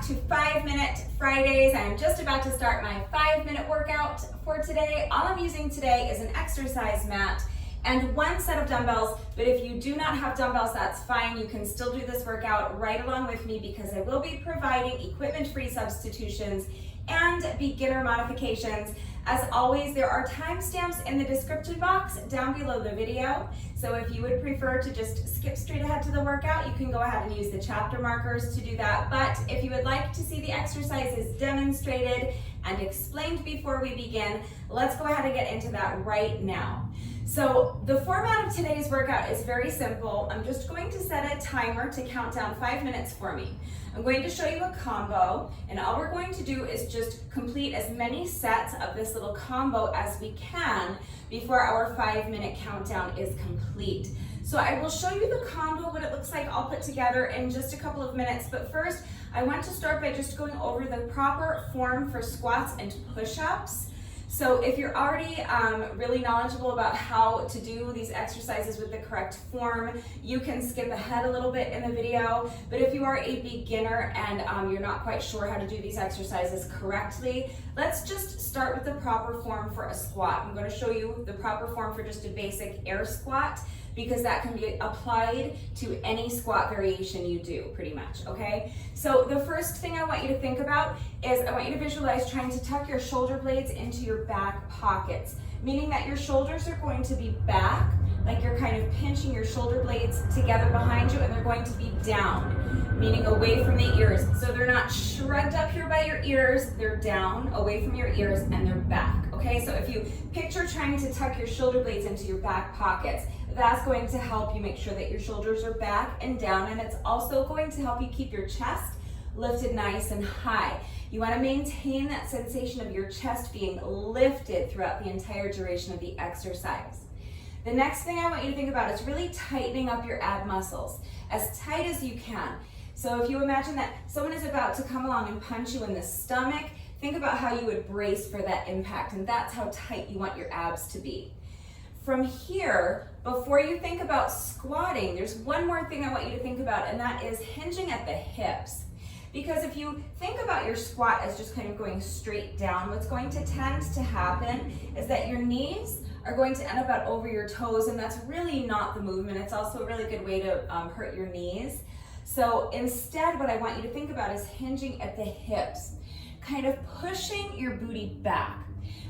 to 5-Minute Fridays. I'm just about to start my 5-minute workout for today. All I'm using today is an exercise mat and one set of dumbbells, but if you do not have dumbbells, that's fine. You can still do this workout right along with me because I will be providing equipment-free substitutions and beginner modifications. As always, there are timestamps in the description box down below the video. So if you would prefer to just skip straight ahead to the workout, you can go ahead and use the chapter markers to do that. But if you would like to see the exercises demonstrated and explained before we begin, let's go ahead and get into that right now. So the format of today's workout is very simple. I'm just going to set a timer to count down 5 minutes for me. I'm going to show you a combo, and all we're going to do is just complete as many sets of this little combo as we can before our 5-minute countdown is complete. So I will show you the combo, what it looks like all put together in just a couple of minutes, but first I want to start by just going over the proper form for squats and push-ups. So if you're already really knowledgeable about how to do these exercises with the correct form, you can skip ahead a little bit in the video. But if you are a beginner and you're not quite sure how to do these exercises correctly, let's just start with the proper form for a squat. I'm going to show you the proper form for just a basic air squat, because that can be applied to any squat variation you do, pretty much, okay? So the first thing I want you to think about is I want you to visualize trying to tuck your shoulder blades into your back pockets, meaning that your shoulders are going to be back, like you're kind of pinching your shoulder blades together behind you, and they're going to be down, meaning away from the ears. So they're not shrugged up here by your ears, they're down, away from your ears, and they're back, okay? So if you picture trying to tuck your shoulder blades into your back pockets, that's going to help you make sure that your shoulders are back and down, and it's also going to help you keep your chest lifted nice and high. You want to maintain that sensation of your chest being lifted throughout the entire duration of the exercise. The next thing I want you to think about is really tightening up your ab muscles as tight as you can. So if you imagine that someone is about to come along and punch you in the stomach, think about how you would brace for that impact, and that's how tight you want your abs to be. From here, before you think about squatting, there's one more thing I want you to think about, and that is hinging at the hips. Because if you think about your squat as just kind of going straight down, what's going to tend to happen is that your knees are going to end up out over your toes, and that's really not the movement. It's also a really good way to hurt your knees. So instead, what I want you to think about is hinging at the hips, kind of pushing your booty back,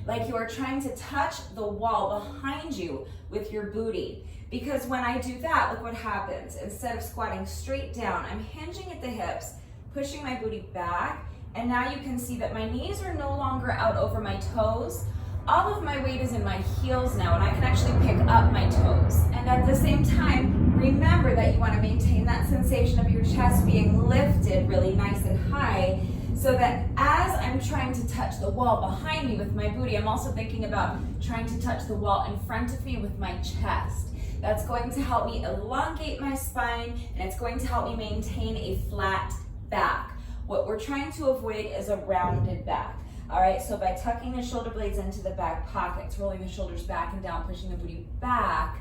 like you are trying to touch the wall behind you with your booty. Because when I do that, look what happens. Instead of squatting straight down, I'm hinging at the hips, pushing my booty back, and now you can see that my knees are no longer out over my toes. All of my weight is in my heels now, and I can actually pick up my toes. And at the same time, remember that you want to maintain that sensation of your chest being lifted really nice and high, so that as I'm trying to touch the wall behind me with my booty, I'm also thinking about trying to touch the wall in front of me with my chest. That's going to help me elongate my spine, and it's going to help me maintain a flat back. What we're trying to avoid is a rounded back. All right, so by tucking the shoulder blades into the back pockets, rolling the shoulders back and down, pushing the booty back,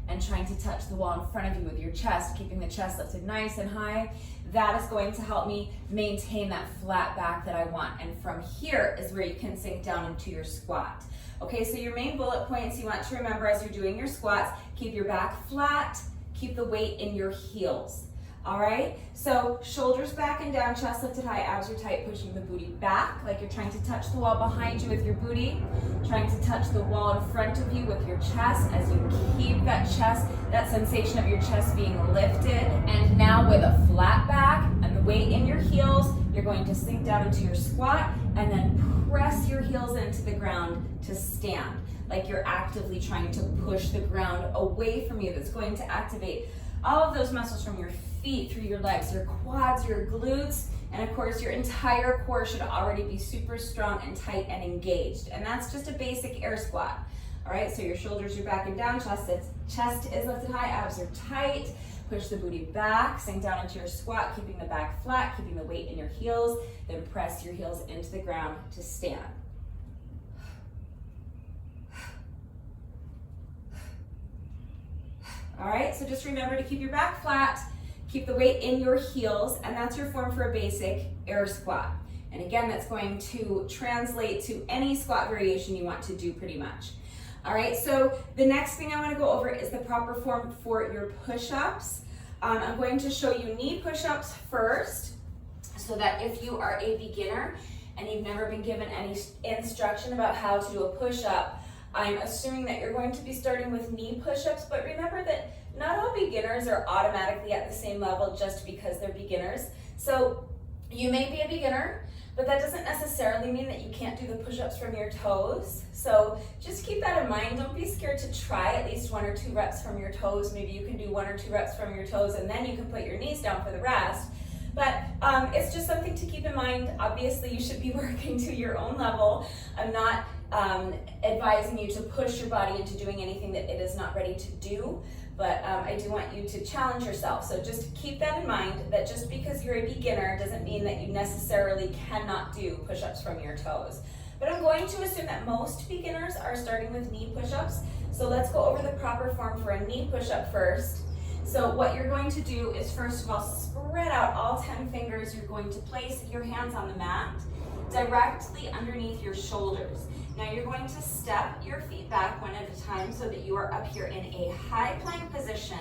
and trying to touch the wall in front of you with your chest, keeping the chest lifted nice and high, that is going to help me maintain that flat back that I want. And from here is where you can sink down into your squat. Okay, so your main bullet points you want to remember as you're doing your squats: keep your back flat, keep the weight in your heels. All right, so shoulders back and down, chest lifted high, abs are tight, pushing the booty back like you're trying to touch the wall behind you with your booty, trying to touch the wall in front of you with your chest as you keep that chest, that sensation of your chest being lifted. And now with a flat back and the weight in your heels, you're going to sink down into your squat and then press your heels into the ground to stand, like you're actively trying to push the ground away from you. That's going to activate all of those muscles from your feet, through your legs, your quads, your glutes, and of course your entire core should already be super strong and tight and engaged. And that's just a basic air squat. All right, so your shoulders are back and down, chest is lifted high, abs are tight, push the booty back, sink down into your squat, keeping the back flat, keeping the weight in your heels, then press your heels into the ground to stand. All right, so just remember to keep your back flat, Keep the weight in your heels, and that's your form for a basic air squat. And again, that's going to translate to any squat variation you want to do pretty much. All right, so the next thing I want to go over is the proper form for your push-ups. I'm going to show you knee push-ups first, so that if you are a beginner and you've never been given any instruction about how to do a push-up, I'm assuming that you're going to be starting with knee push-ups, but remember that not all beginners are automatically at the same level just because they're beginners. So you may be a beginner, but that doesn't necessarily mean that you can't do the push-ups from your toes. So just keep that in mind. Don't be scared to try at least 1 or 2 reps from your toes. Maybe you can do 1 or 2 reps from your toes, and then you can put your knees down for the rest. But it's just something to keep in mind. Obviously, you should be working to your own level. I'm not advising you to push your body into doing anything that it is not ready to do, but I do want you to challenge yourself. So just keep that in mind, that just because you're a beginner doesn't mean that you necessarily cannot do push-ups from your toes. But I'm going to assume that most beginners are starting with knee push-ups. So let's go over the proper form for a knee push-up first. So what you're going to do is, first of all, spread out all 10 fingers. You're going to place your hands on the mat directly underneath your shoulders. Now you're going to step your feet back one at a time so that you are up here in a high plank position.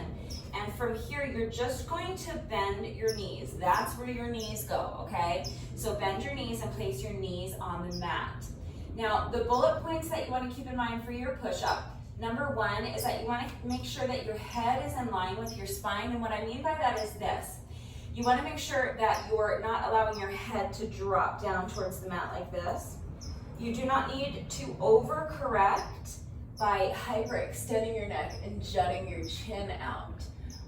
And from here, you're just going to bend your knees. That's where your knees go, okay? So bend your knees and place your knees on the mat. Now, the bullet points that you want to keep in mind for your push-up, number 1 is that you want to make sure that your head is in line with your spine. And what I mean by that is this. You want to make sure that you're not allowing your head to drop down towards the mat like this. You do not need to overcorrect by hyperextending your neck and jutting your chin out.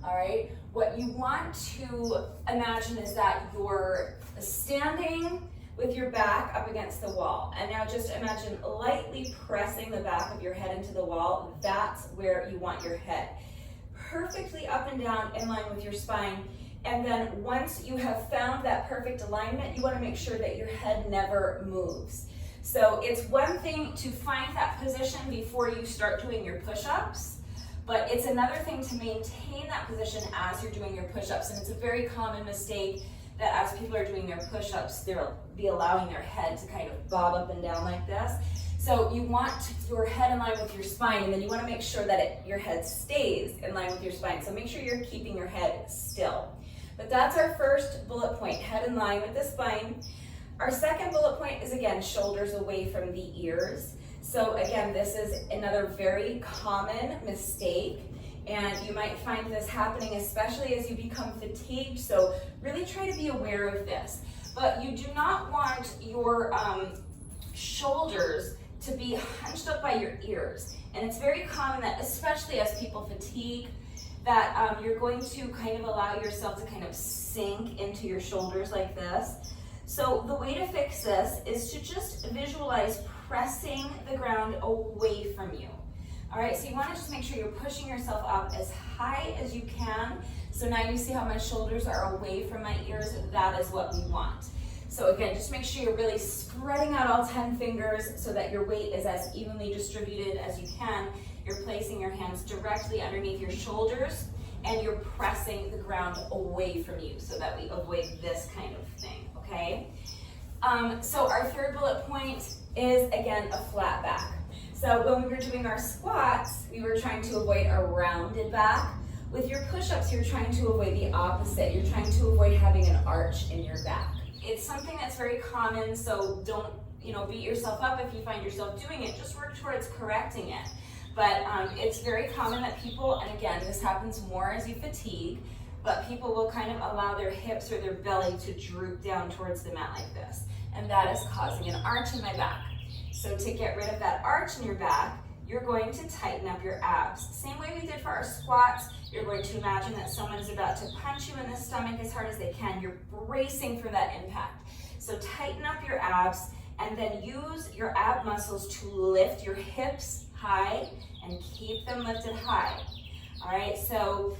All right? What you want to imagine is that you're standing with your back up against the wall. And now just imagine lightly pressing the back of your head into the wall. That's where you want your head. Perfectly up and down in line with your spine. And then once you have found that perfect alignment, you want to make sure that your head never moves. So it's one thing to find that position before you start doing your push-ups, but it's another thing to maintain that position as you're doing your push-ups. And it's a very common mistake that as people are doing their push-ups, they'll be allowing their head to kind of bob up and down like this. So you want your head in line with your spine, and then you want to make sure that your head stays in line with your spine. So make sure you're keeping your head still. But that's our first bullet point, head in line with the spine. Our second bullet point is, again, shoulders away from the ears. So again, this is another very common mistake, and you might find this happening especially as you become fatigued. So really try to be aware of this. But you do not want your shoulders to be hunched up by your ears. And it's very common that, especially as people fatigue, that you're going to kind of allow yourself to kind of sink into your shoulders like this. So the way to fix this is to just visualize pressing the ground away from you. All right, so you want to just make sure you're pushing yourself up as high as you can. So now you see how my shoulders are away from my ears. That is what we want. So again, just make sure you're really spreading out all 10 fingers so that your weight is as evenly distributed as you can. You're placing your hands directly underneath your shoulders, and you're pressing the ground away from you so that we avoid this kind of thing, okay? So our third bullet point is, again, a flat back. So when we were doing our squats, we were trying to avoid a rounded back. With your push-ups, you're trying to avoid the opposite. You're trying to avoid having an arch in your back. It's something that's very common, so don't beat yourself up if you find yourself doing it. Just work towards correcting it. But it's very common that people, and again, this happens more as you fatigue, but people will kind of allow their hips or their belly to droop down towards the mat like this. And that is causing an arch in my back. So to get rid of that arch in your back, you're going to tighten up your abs. Same way we did for our squats. You're going to imagine that someone is about to punch you in the stomach as hard as they can. You're bracing for that impact. So tighten up your abs, and then use your ab muscles to lift your hips high and keep them lifted high. All right, so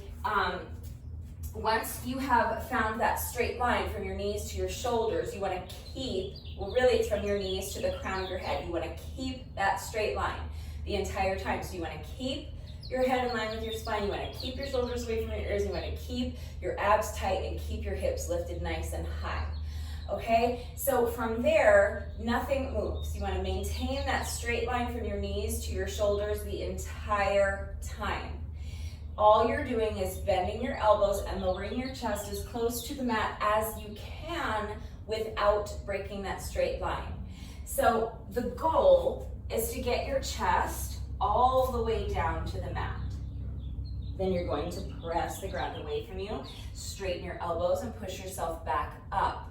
once you have found that straight line from your knees to your shoulders, you want to keep, well, really it's from your knees to the crown of your head. You want to keep that straight line the entire time. So you want to keep your head in line with your spine. You want to keep your shoulders away from your ears. You want to keep your abs tight and keep your hips lifted nice and high. Okay, so from there, nothing moves. You want to maintain that straight line from your knees to your shoulders the entire time. All you're doing is bending your elbows and lowering your chest as close to the mat as you can without breaking that straight line. So the goal is to get your chest all the way down to the mat. Then you're going to press the ground away from you, straighten your elbows and push yourself back up.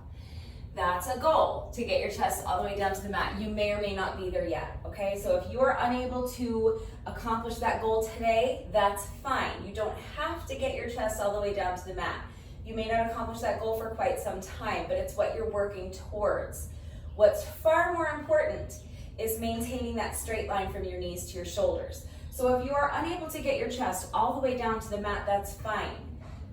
That's a goal, to get your chest all the way down to the mat. You may or may not be there yet, okay? So if you are unable to accomplish that goal today, that's fine. You don't have to get your chest all the way down to the mat. You may not accomplish that goal for quite some time, but it's what you're working towards. What's far more important is maintaining that straight line from your knees to your shoulders. So if you are unable to get your chest all the way down to the mat, that's fine.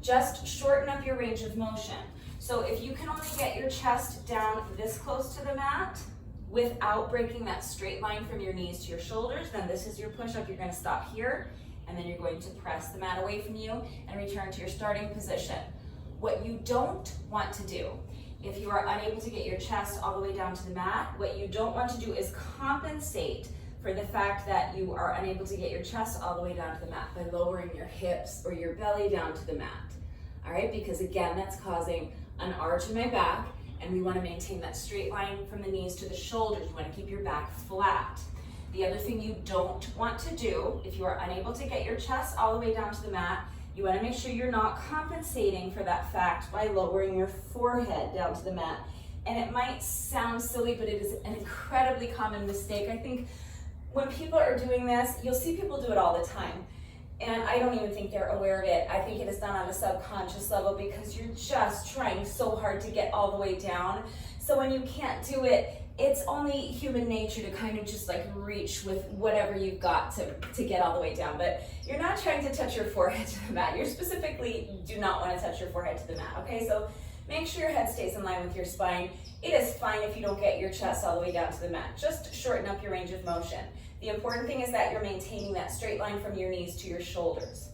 Just shorten up your range of motion. So if you can only get your chest down this close to the mat without breaking that straight line from your knees to your shoulders, then this is your push-up. You're going to stop here, and then you're going to press the mat away from you and return to your starting position. What you don't want to do, if you are unable to get your chest all the way down to the mat, what you don't want to do is compensate for the fact that you are unable to get your chest all the way down to the mat by lowering your hips or your belly down to the mat. All right, because again, that's causing an arch in my back, and we want to maintain that straight line from the knees to the shoulders. You want to keep your back flat. The other thing you don't want to do, if you are unable to get your chest all the way down to the mat, you want to make sure you're not compensating for that fact by lowering your forehead down to the mat. And it might sound silly, but it is an incredibly common mistake. I think when people are doing this, you'll see people do it all the time. And I don't even think they're aware of it. I think it is done on a subconscious level because you're just trying so hard to get all the way down. So when you can't do it, it's only human nature to kind of just like reach with whatever you've got to get all the way down. But you're not trying to touch your forehead to the mat. You specifically do not want to touch your forehead to the mat, okay? So make sure your head stays in line with your spine. It is fine if you don't get your chest all the way down to the mat. Just shorten up your range of motion. The important thing is that you're maintaining that straight line from your knees to your shoulders.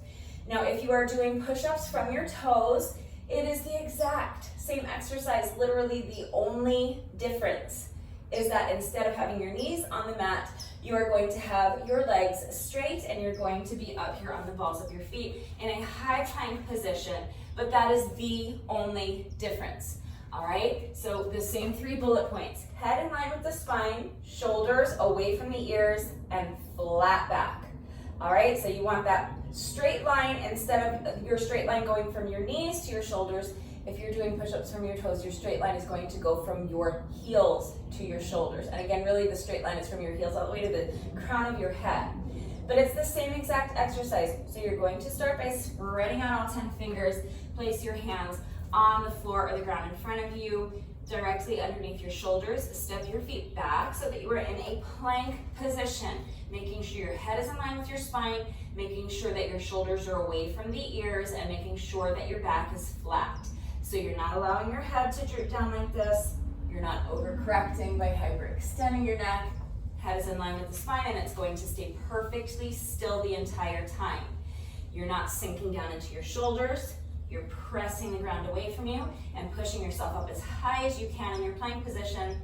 Now, if you are doing push-ups from your toes, it is the exact same exercise. Literally the only difference is that instead of having your knees on the mat, you are going to have your legs straight and you're going to be up here on the balls of your feet in a high plank position, but that is the only difference. All right, so the same 3 bullet points. Head in line with the spine, shoulders away from the ears, and flat back. All right, so you want that straight line instead of your straight line going from your knees to your shoulders. If you're doing push-ups from your toes, your straight line is going to go from your heels to your shoulders. And again, really the straight line is from your heels all the way to the crown of your head. But it's the same exact exercise. So you're going to start by spreading out all 10 fingers, place your hands on the floor or the ground in front of you, directly underneath your shoulders. Step your feet back so that you are in a plank position, making sure your head is in line with your spine, making sure that your shoulders are away from the ears, and making sure that your back is flat. So you're not allowing your head to droop down like this. You're not overcorrecting by hyperextending your neck. Head is in line with the spine, and it's going to stay perfectly still the entire time. You're not sinking down into your shoulders. You're pressing the ground away from you and pushing yourself up as high as you can in your plank position,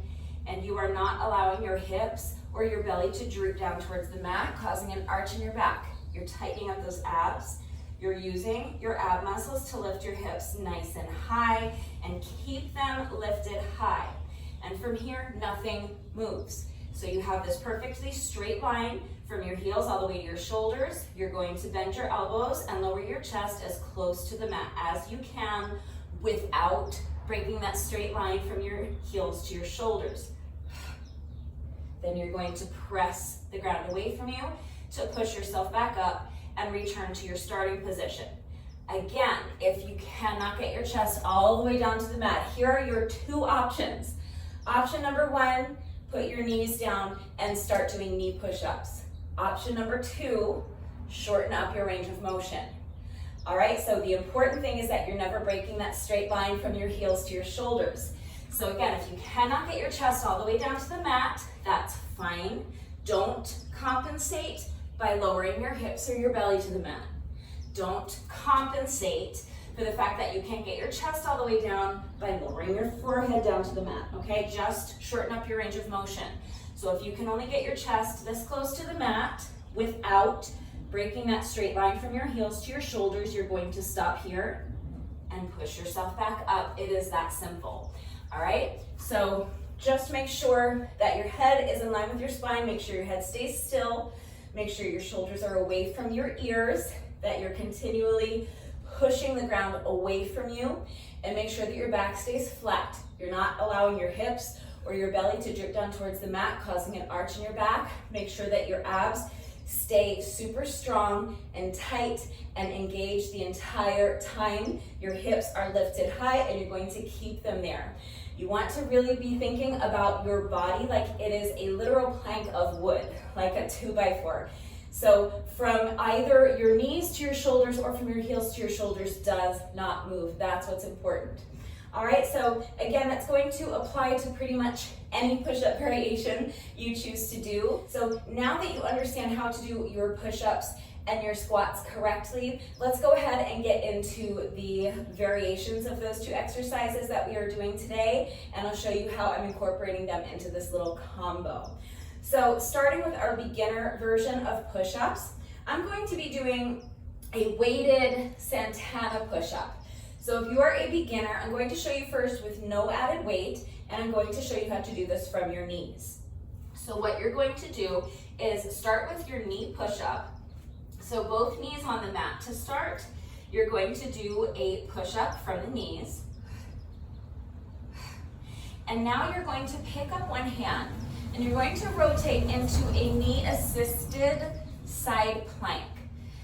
and you are not allowing your hips or your belly to droop down towards the mat, causing an arch in your back. You're tightening up those abs. You're using your ab muscles to lift your hips nice and high and keep them lifted high. And from here, nothing moves. So you have this perfectly straight line from your heels all the way to your shoulders. You're going to bend your elbows and lower your chest as close to the mat as you can without breaking that straight line from your heels to your shoulders. Then you're going to press the ground away from you to push yourself back up and return to your starting position. Again, if you cannot get your chest all the way down to the mat, here are your 2 options. Option number 1, put your knees down and start doing knee push-ups. Option number 2, shorten up your range of motion. All right, so the important thing is that you're never breaking that straight line from your heels to your shoulders. So again, if you cannot get your chest all the way down to the mat, that's fine. Don't compensate by lowering your hips or your belly to the mat. Don't compensate for the fact that you can't get your chest all the way down by lowering your forehead down to the mat, okay? Just shorten up your range of motion. So if you can only get your chest this close to the mat without breaking that straight line from your heels to your shoulders, you're going to stop here and push yourself back up. It is that simple, all right? So just make sure that your head is in line with your spine. Make sure your head stays still. Make sure your shoulders are away from your ears, that you're continually pushing the ground away from you, and make sure that your back stays flat. You're not allowing your hips or your belly to drip down towards the mat, causing an arch in your back. Make sure that your abs stay super strong and tight and engaged the entire time. Your hips are lifted high and you're going to keep them there. You want to really be thinking about your body like it is a literal plank of wood, like a 2x4. So from either your knees to your shoulders or from your heels to your shoulders does not move. That's what's important. All right, so again, that's going to apply to pretty much any push-up variation you choose to do. So now that you understand how to do your push-ups and your squats correctly, let's go ahead and get into the variations of those two exercises that we are doing today, and I'll show you how I'm incorporating them into this little combo. So starting with our beginner version of push-ups, I'm going to be doing a weighted Santana push-up. So if you are a beginner, I'm going to show you first with no added weight, and I'm going to show you how to do this from your knees. So what you're going to do is start with your knee push-up. So both knees on the mat. To start, you're going to do a push-up from the knees. And now you're going to pick up one hand, and you're going to rotate into a knee-assisted side plank.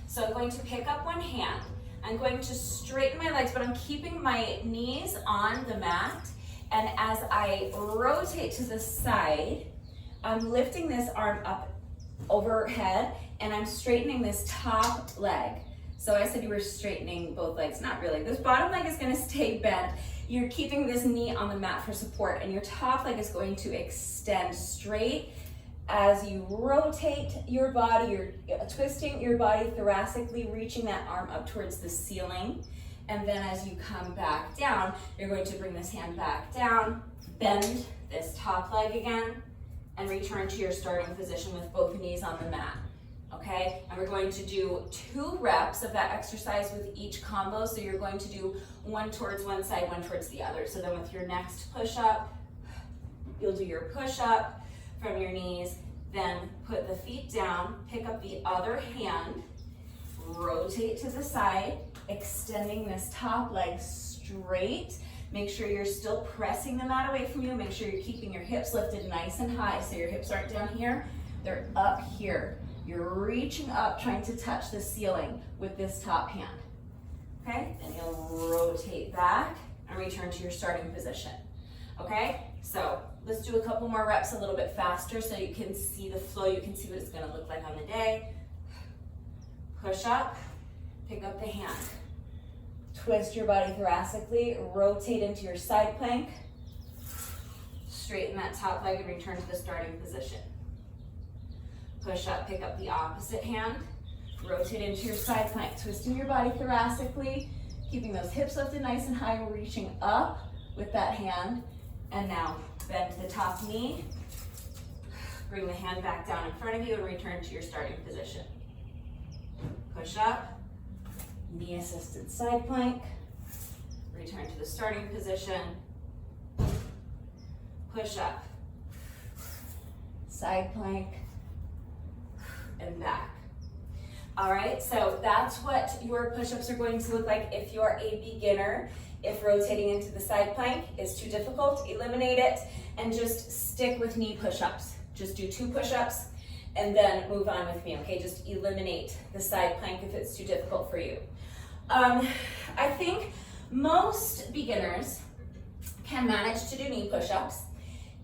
So I'm going to pick up one hand. I'm going to straighten my legs, but I'm keeping my knees on the mat. And as I rotate to the side, I'm lifting this arm up overhead, and I'm straightening this top leg. So I said you were straightening both legs, not really. This bottom leg is gonna stay bent. You're keeping this knee on the mat for support, and your top leg is going to extend straight. As you rotate your body, you're twisting your body thoracically, reaching that arm up towards the ceiling. And then as you come back down, you're going to bring this hand back down, bend this top leg again, and return to your starting position with both knees on the mat, okay? And we're going to do 2 reps of that exercise with each combo. So you're going to do one towards one side, one towards the other. So then with your next push-up, you'll do your push-up from your knees, then put the feet down, pick up the other hand, rotate to the side, extending this top leg straight. Make sure you're still pressing the mat away from you. Make sure you're keeping your hips lifted nice and high. So your hips aren't down here, they're up here. You're reaching up, trying to touch the ceiling with this top hand. Okay, then you'll rotate back and return to your starting position. Okay, so let's do a couple more reps a little bit faster so you can see the flow, you can see what it's gonna look like on the day. Push up, pick up the hand. Twist your body thoracically, rotate into your side plank. Straighten that top leg and return to the starting position. Push up, pick up the opposite hand. Rotate into your side plank, twisting your body thoracically, keeping those hips lifted nice and high, reaching up with that hand. And now bend to the top knee, bring the hand back down in front of you and return to your starting position. Push up, knee assisted side plank, return to the starting position, push up, side plank, and back. All right, so that's what your push-ups are going to look like if you're a beginner. If rotating into the side plank is too difficult, eliminate it and just stick with knee push-ups. Just do 2 push-ups and then move on with me, okay? Just eliminate the side plank if it's too difficult for you. I think most beginners can manage to do knee push-ups.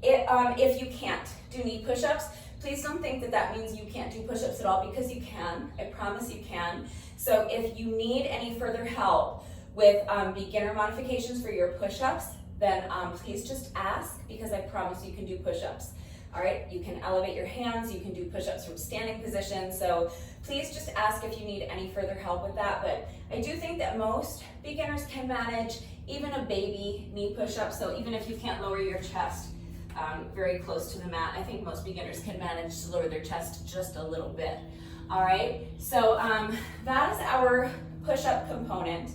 If you can't do knee push-ups, please don't think that that means you can't do push-ups at all, because you can. I promise you can. So if you need any further help with beginner modifications for your push-ups, then please just ask, because I promise you can do push-ups. All right, you can elevate your hands, you can do push-ups from standing position, so please just ask if you need any further help with that, but I do think that most beginners can manage even a baby knee push-up, so even if you can't lower your chest very close to the mat, I think most beginners can manage to lower their chest just a little bit. All right, so that is our push-up component.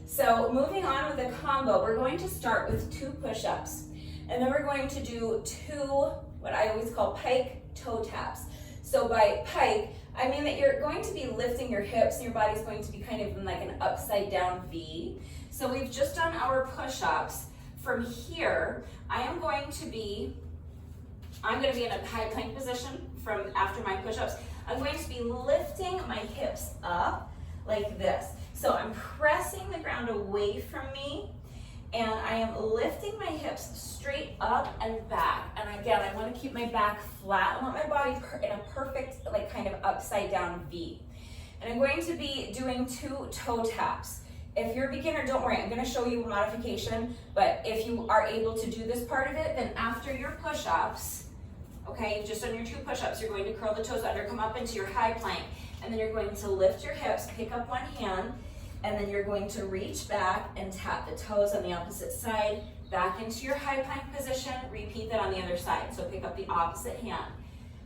So moving on with the combo, we're going to start with 2 push-ups, and then we're going to do 2 what I always call pike toe taps. So by pike, I mean that you're going to be lifting your hips and your body's going to be kind of in like an upside down V. So we've just done our push-ups. From here, I'm going to be in a high plank position from after my push-ups. I'm going to be lifting my hips up like this. So I'm pressing the ground away from me, and I am lifting my hips straight up and back. And again, I want to keep my back flat. I want my body in a perfect, like kind of upside down V. And I'm going to be doing 2 toe taps. If you're a beginner, don't worry, I'm going to show you a modification, but if you are able to do this part of it, then after your push-ups, okay, you've just done your 2 push-ups, you're going to curl the toes under, come up into your high plank, and then you're going to lift your hips, pick up one hand, and then you're going to reach back and tap the toes on the opposite side, back into your high plank position, repeat that on the other side. So pick up the opposite hand,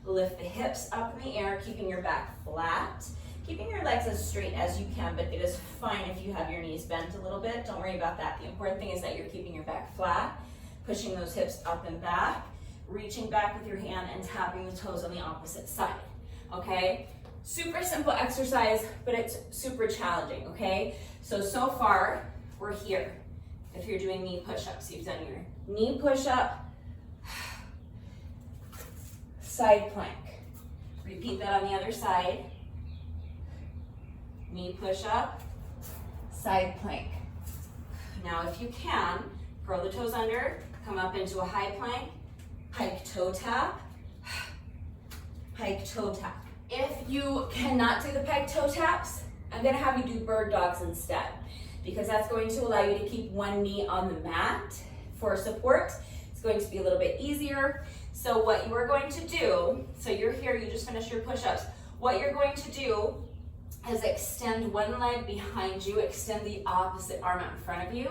lift the hips up in the air, keeping your back flat, keeping your legs as straight as you can, but it is fine if you have your knees bent a little bit, don't worry about that. The important thing is that you're keeping your back flat, pushing those hips up and back, reaching back with your hand and tapping the toes on the opposite side, okay? Super simple exercise, but it's super challenging, okay? So far, we're here. If you're doing knee push-ups, you've done your knee push-up, side plank. Repeat that on the other side. Knee push-up, side plank. Now, if you can, curl the toes under, come up into a high plank, pike toe tap, pike toe tap. If you cannot do the pike toe taps, I'm gonna have you do bird dogs instead, because that's going to allow you to keep one knee on the mat for support. It's going to be a little bit easier. So what you are going to do, so you're here, you just finished your push-ups. What you're going to do is extend one leg behind you, extend the opposite arm out in front of you,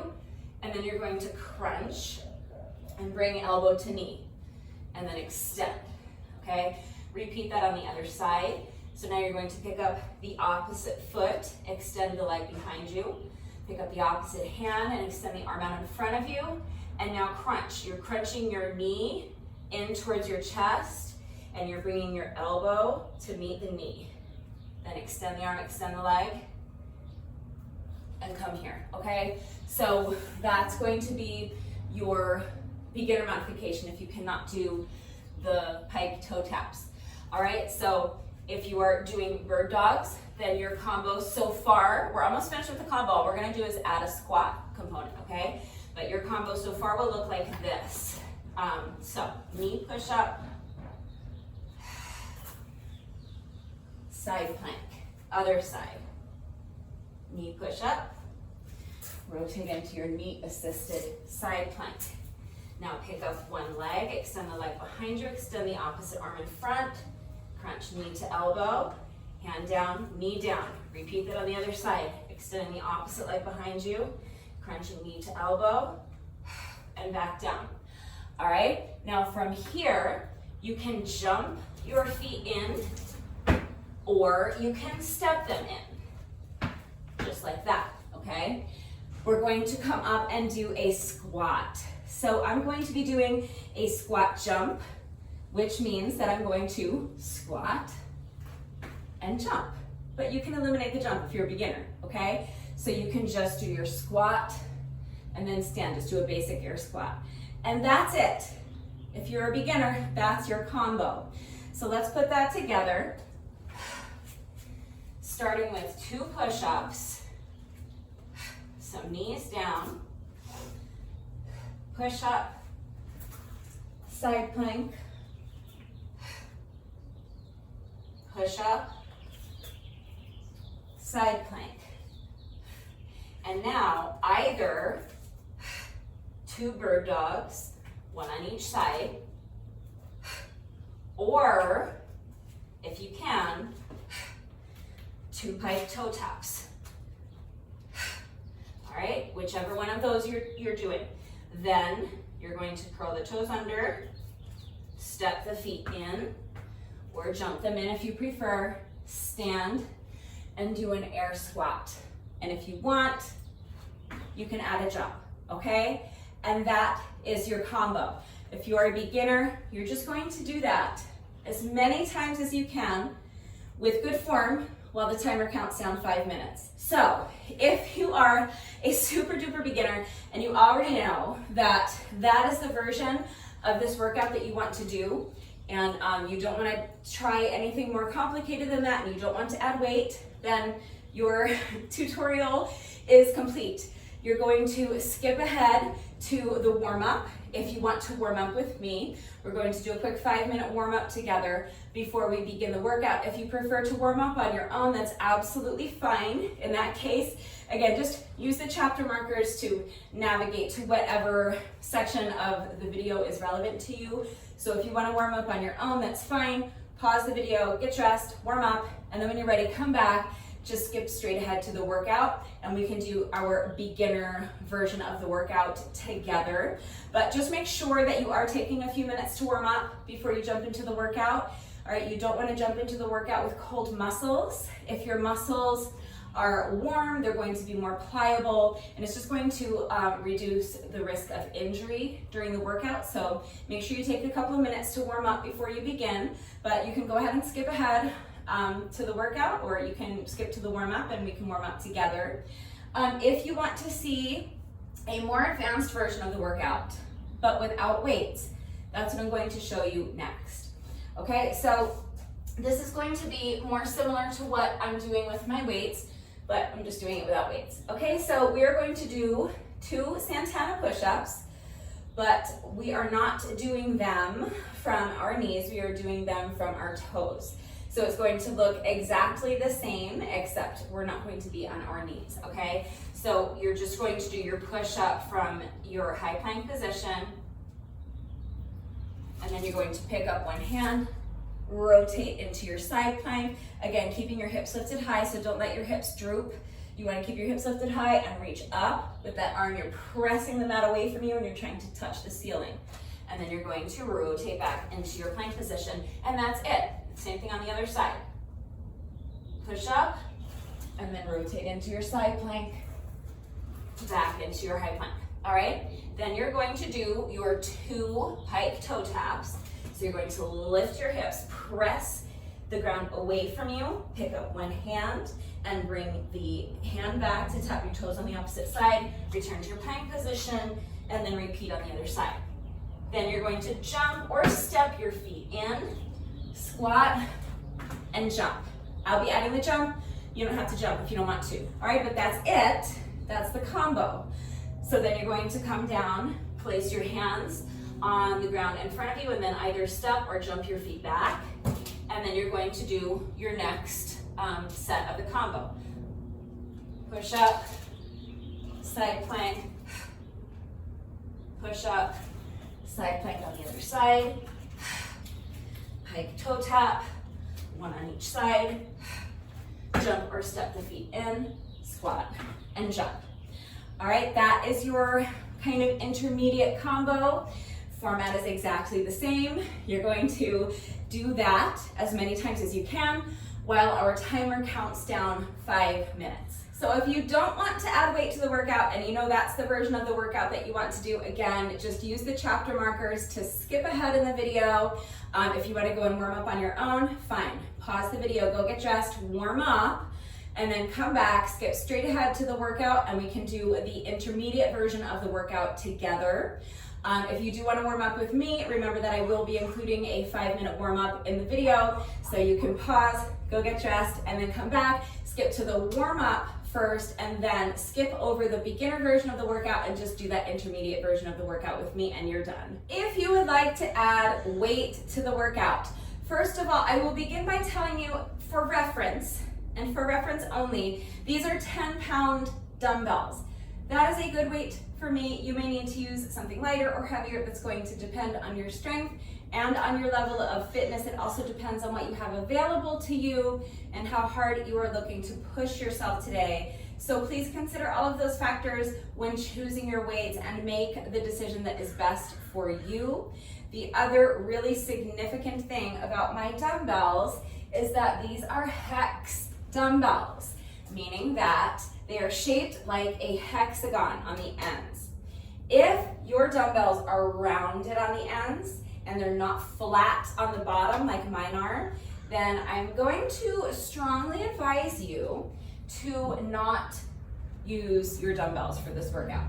and then you're going to crunch and bring elbow to knee, and then extend, okay? Repeat that on the other side. So now you're going to pick up the opposite foot, extend the leg behind you, pick up the opposite hand and extend the arm out in front of you, and now crunch. You're crunching your knee in towards your chest, and you're bringing your elbow to meet the knee. Then extend the arm, extend the leg, and come here, okay? So that's going to be your beginner modification if you cannot do the pike toe taps. All right, so if you are doing bird dogs, then your combo so far, we're almost finished with the combo. All we're gonna do is add a squat component, okay? But your combo so far will look like this. So knee push up, side plank, other side. Knee push up, rotate into your knee assisted side plank. Now pick up one leg, extend the leg behind you, extend the opposite arm in front, crunch knee to elbow, hand down, knee down. Repeat that on the other side, extending the opposite leg behind you, crunching knee to elbow, and back down. All right, now from here, you can jump your feet in, or you can step them in, just like that, okay? We're going to come up and do a squat. So I'm going to be doing a squat jump, which means that I'm going to squat and jump. But you can eliminate the jump if you're a beginner, okay? So you can just do your squat and then stand, just do a basic air squat. And that's it. If you're a beginner, that's your combo. So let's put that together. Starting with 2 push-ups, some knees down, push up, side plank, push up, side plank. And now either 2 bird dogs, one on each side, Or, if you can, 2 pike toe taps. All right, whichever one of those you're doing. Then you're going to curl the toes under, step the feet in, or jump them in if you prefer, stand, and do an air squat. And if you want, you can add a jump, okay? And that is your combo. If you are a beginner, you're just going to do that as many times as you can with good form while the timer counts down 5 minutes. So if you are a super duper beginner and you already know that that is the version of this workout that you want to do, and you don't want to try anything more complicated than that, and you don't want to add weight, then your tutorial is complete. You're going to skip ahead to the warm-up. If you want to warm up with me, we're going to do a quick 5-minute warm-up together before we begin the workout. If you prefer to warm up on your own, that's absolutely fine. In that case, again, just use the chapter markers to navigate to whatever section of the video is relevant to you. So if you want to warm up on your own, that's fine. Pause the video, get dressed, warm up, and then when you're ready, come back. Just skip straight ahead to the workout, and we can do our beginner version of the workout together. But just make sure that you are taking a few minutes to warm up before you jump into the workout. All right, you don't want to jump into the workout with cold muscles. If your muscles are warm, they're going to be more pliable, and it's just going to reduce the risk of injury during the workout. So make sure you take a couple of minutes to warm up before you begin, but you can go ahead and skip ahead to the workout, or you can skip to the warm-up and we can warm up together. If you want to see a more advanced version of the workout, but without weights, that's what I'm going to show you next. Okay, so this is going to be more similar to what I'm doing with my weights, but I'm just doing it without weights. Okay, so we are going to do 2 Santana push-ups, but we are not doing them from our knees, we are doing them from our toes. So it's going to look exactly the same, except we're not going to be on our knees, okay? So you're just going to do your push-up from your high plank position, and then you're going to pick up one hand, rotate into your side plank. Again, keeping your hips lifted high, so don't let your hips droop. You want to keep your hips lifted high and reach up. With that arm, you're pressing the mat away from you and you're trying to touch the ceiling. And then you're going to rotate back into your plank position, and that's it. Same thing on the other side. Push up, and then rotate into your side plank, back into your high plank. All right? Then you're going to do your 2 pike toe taps. So you're going to lift your hips, press the ground away from you, pick up one hand, and bring the hand back to tap your toes on the opposite side, return to your plank position, and then repeat on the other side. Then you're going to jump or step your feet in, squat, and jump. I'll be adding the jump. You don't have to jump if you don't want to. All right, but that's it. That's the combo. So then you're going to come down, place your hands on the ground in front of you, and then either step or jump your feet back. And then you're going to do your next set of the combo. Push up, side plank, push up, side plank on the other side, pike toe tap, one on each side, jump or step the feet in, squat, and jump. All right, that is your kind of intermediate combo. Format is exactly the same. You're going to do that as many times as you can while our timer counts down 5 minutes. So if you don't want to add weight to the workout and you know that's the version of the workout that you want to do, again, just use the chapter markers to skip ahead in the video. If you want to go and warm up on your own, fine. Pause the video, go get dressed, warm up, and then come back, skip straight ahead to the workout, and we can do the intermediate version of the workout together. If you do want to warm up with me, remember that I will be including a 5-minute warm up in the video, so you can pause, go get dressed, and then come back, skip to the warm up first, and then skip over the beginner version of the workout and just do that intermediate version of the workout with me, and you're done. If you would like to add weight to the workout, first of all, I will begin by telling you, for reference, and for reference only, these are 10-pound dumbbells. That is a good weight for me. You may need to use something lighter or heavier. That's going to depend on your strength and on your level of fitness. It also depends on what you have available to you and how hard you are looking to push yourself today. So please consider all of those factors when choosing your weights and make the decision that is best for you. The other really significant thing about my dumbbells is that these are hex dumbbells, meaning that they are shaped like a hexagon on the ends. If your dumbbells are rounded on the ends and they're not flat on the bottom like mine are, then I'm going to strongly advise you to not use your dumbbells for this workout.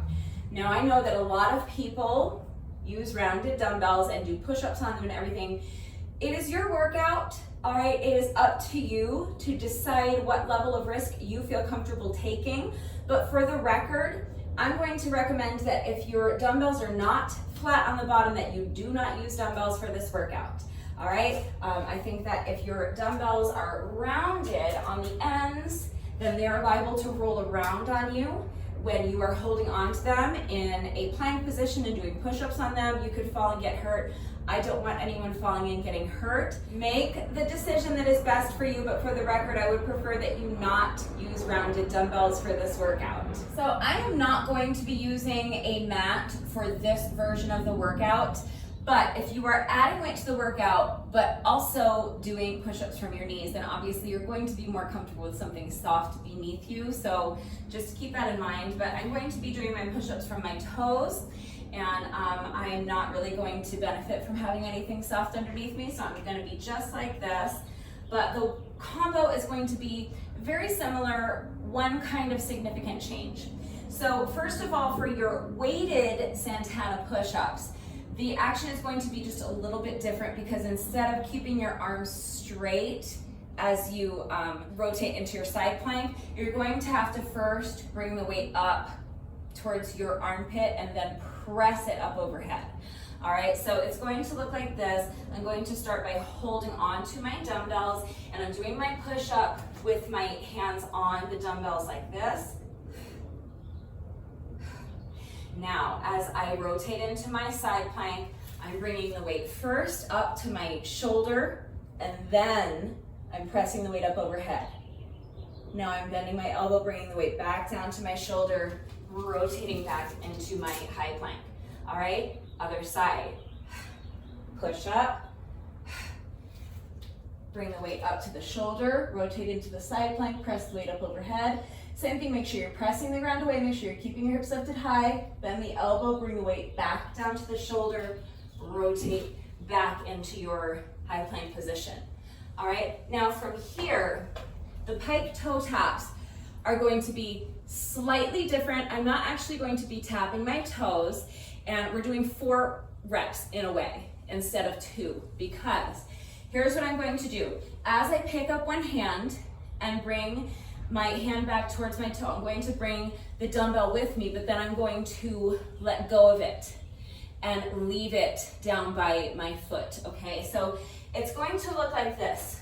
Now I know that a lot of people use rounded dumbbells and do push-ups on them and everything. It is your workout, all right? It is up to you to decide what level of risk you feel comfortable taking. But for the record, I'm going to recommend that if your dumbbells are not flat on the bottom, that you do not use dumbbells for this workout, all right? I think that if your dumbbells are rounded on the ends, then they are liable to roll around on you when you are holding on to them in a plank position and doing push-ups on them. You could fall and get hurt. I don't want anyone falling and getting hurt. Make the decision that is best for you, but for the record, I would prefer that you not use rounded dumbbells for this workout. So I am not going to be using a mat for this version of the workout, but if you are adding weight to the workout, but also doing push-ups from your knees, then obviously you're going to be more comfortable with something soft beneath you. So just keep that in mind. But I'm going to be doing my push-ups from my toes, and I'm not really going to benefit from having anything soft underneath me, so I'm going to be just like this. But the combo is going to be very similar, one kind of significant change. So first of all, for your weighted Santana push-ups, the action is going to be just a little bit different, because instead of keeping your arms straight as you rotate into your side plank, you're going to have to first bring the weight up towards your armpit and then press it up overhead. All right, so it's going to look like this. I'm going to start by holding on to my dumbbells, and I'm doing my push-up with my hands on the dumbbells like this. Now, as I rotate into my side plank, I'm bringing the weight first up to my shoulder, and then I'm pressing the weight up overhead. Now I'm bending my elbow, bringing the weight back down to my shoulder, rotating back into my high plank. All right, other side. Push up. Bring the weight up to the shoulder, rotate into the side plank, press the weight up overhead. Same thing, make sure you're pressing the ground away, make sure you're keeping your hips lifted high, bend the elbow, bring the weight back down to the shoulder, rotate back into your high plank position. All right, now from here, the pike toe taps are going to be slightly different. I'm not actually going to be tapping my toes, and we're doing 4 reps in a way instead of 2, because here's what I'm going to do. As I pick up one hand and bring my hand back towards my toe, I'm going to bring the dumbbell with me, but then I'm going to let go of it and leave it down by my foot, okay? So it's going to look like this.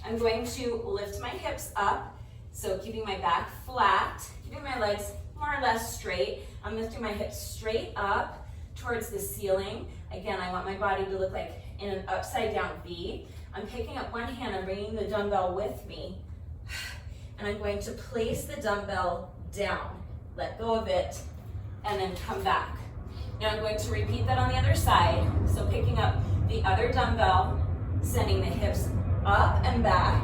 I'm going to lift my hips up, so keeping my back flat, keeping my legs more or less straight. I'm lifting my hips straight up towards the ceiling. Again, I want my body to look like in an upside down V. I'm picking up one hand, I'm bringing the dumbbell with me, and I'm going to place the dumbbell down, let go of it, and then come back. Now I'm going to repeat that on the other side. So picking up the other dumbbell, sending the hips up and back,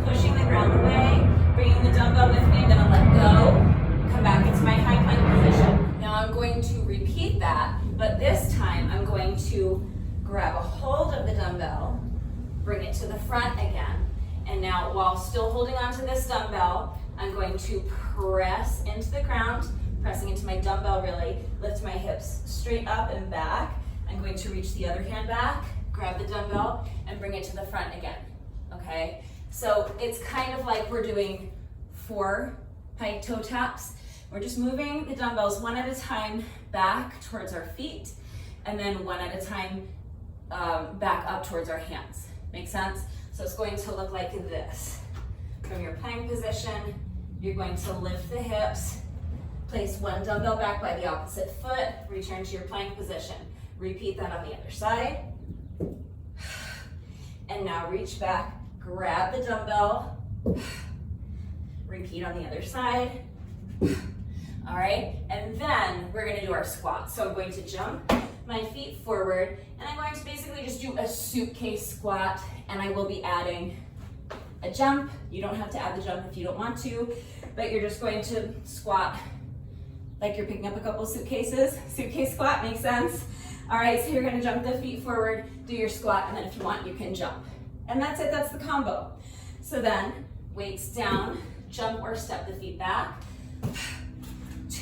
pushing the ground away, bringing the dumbbell with me, then I'll let go, come back into my high plank position. Now I'm going to repeat that, but this time I'm going to grab a hold of the dumbbell, bring it to the front again, and now while still holding onto this dumbbell, I'm going to press into the ground, pressing into my dumbbell really, lift my hips straight up and back. I'm going to reach the other hand back, grab the dumbbell, and bring it to the front again, okay? So it's kind of like we're doing 4 pike toe taps. We're just moving the dumbbells one at a time back towards our feet, and then one at a time back up towards our hands. Make sense? So it's going to look like this. From your plank position, you're going to lift the hips, Place one dumbbell back by the opposite foot, return to your plank position. Repeat that on the other side. And now reach back, grab the dumbbell. Repeat on the other side. All right, and then we're gonna do our squat. So I'm going to jump my feet forward, and I'm going to basically just do a suitcase squat, and I will be adding a jump. You don't have to add the jump if you don't want to, but you're just going to squat like you're picking up a couple suitcases. Suitcase squat, makes sense? All right, so you're gonna jump the feet forward, do your squat, and then if you want, you can jump. And that's it, that's the combo. So then, weights down, jump or step the feet back.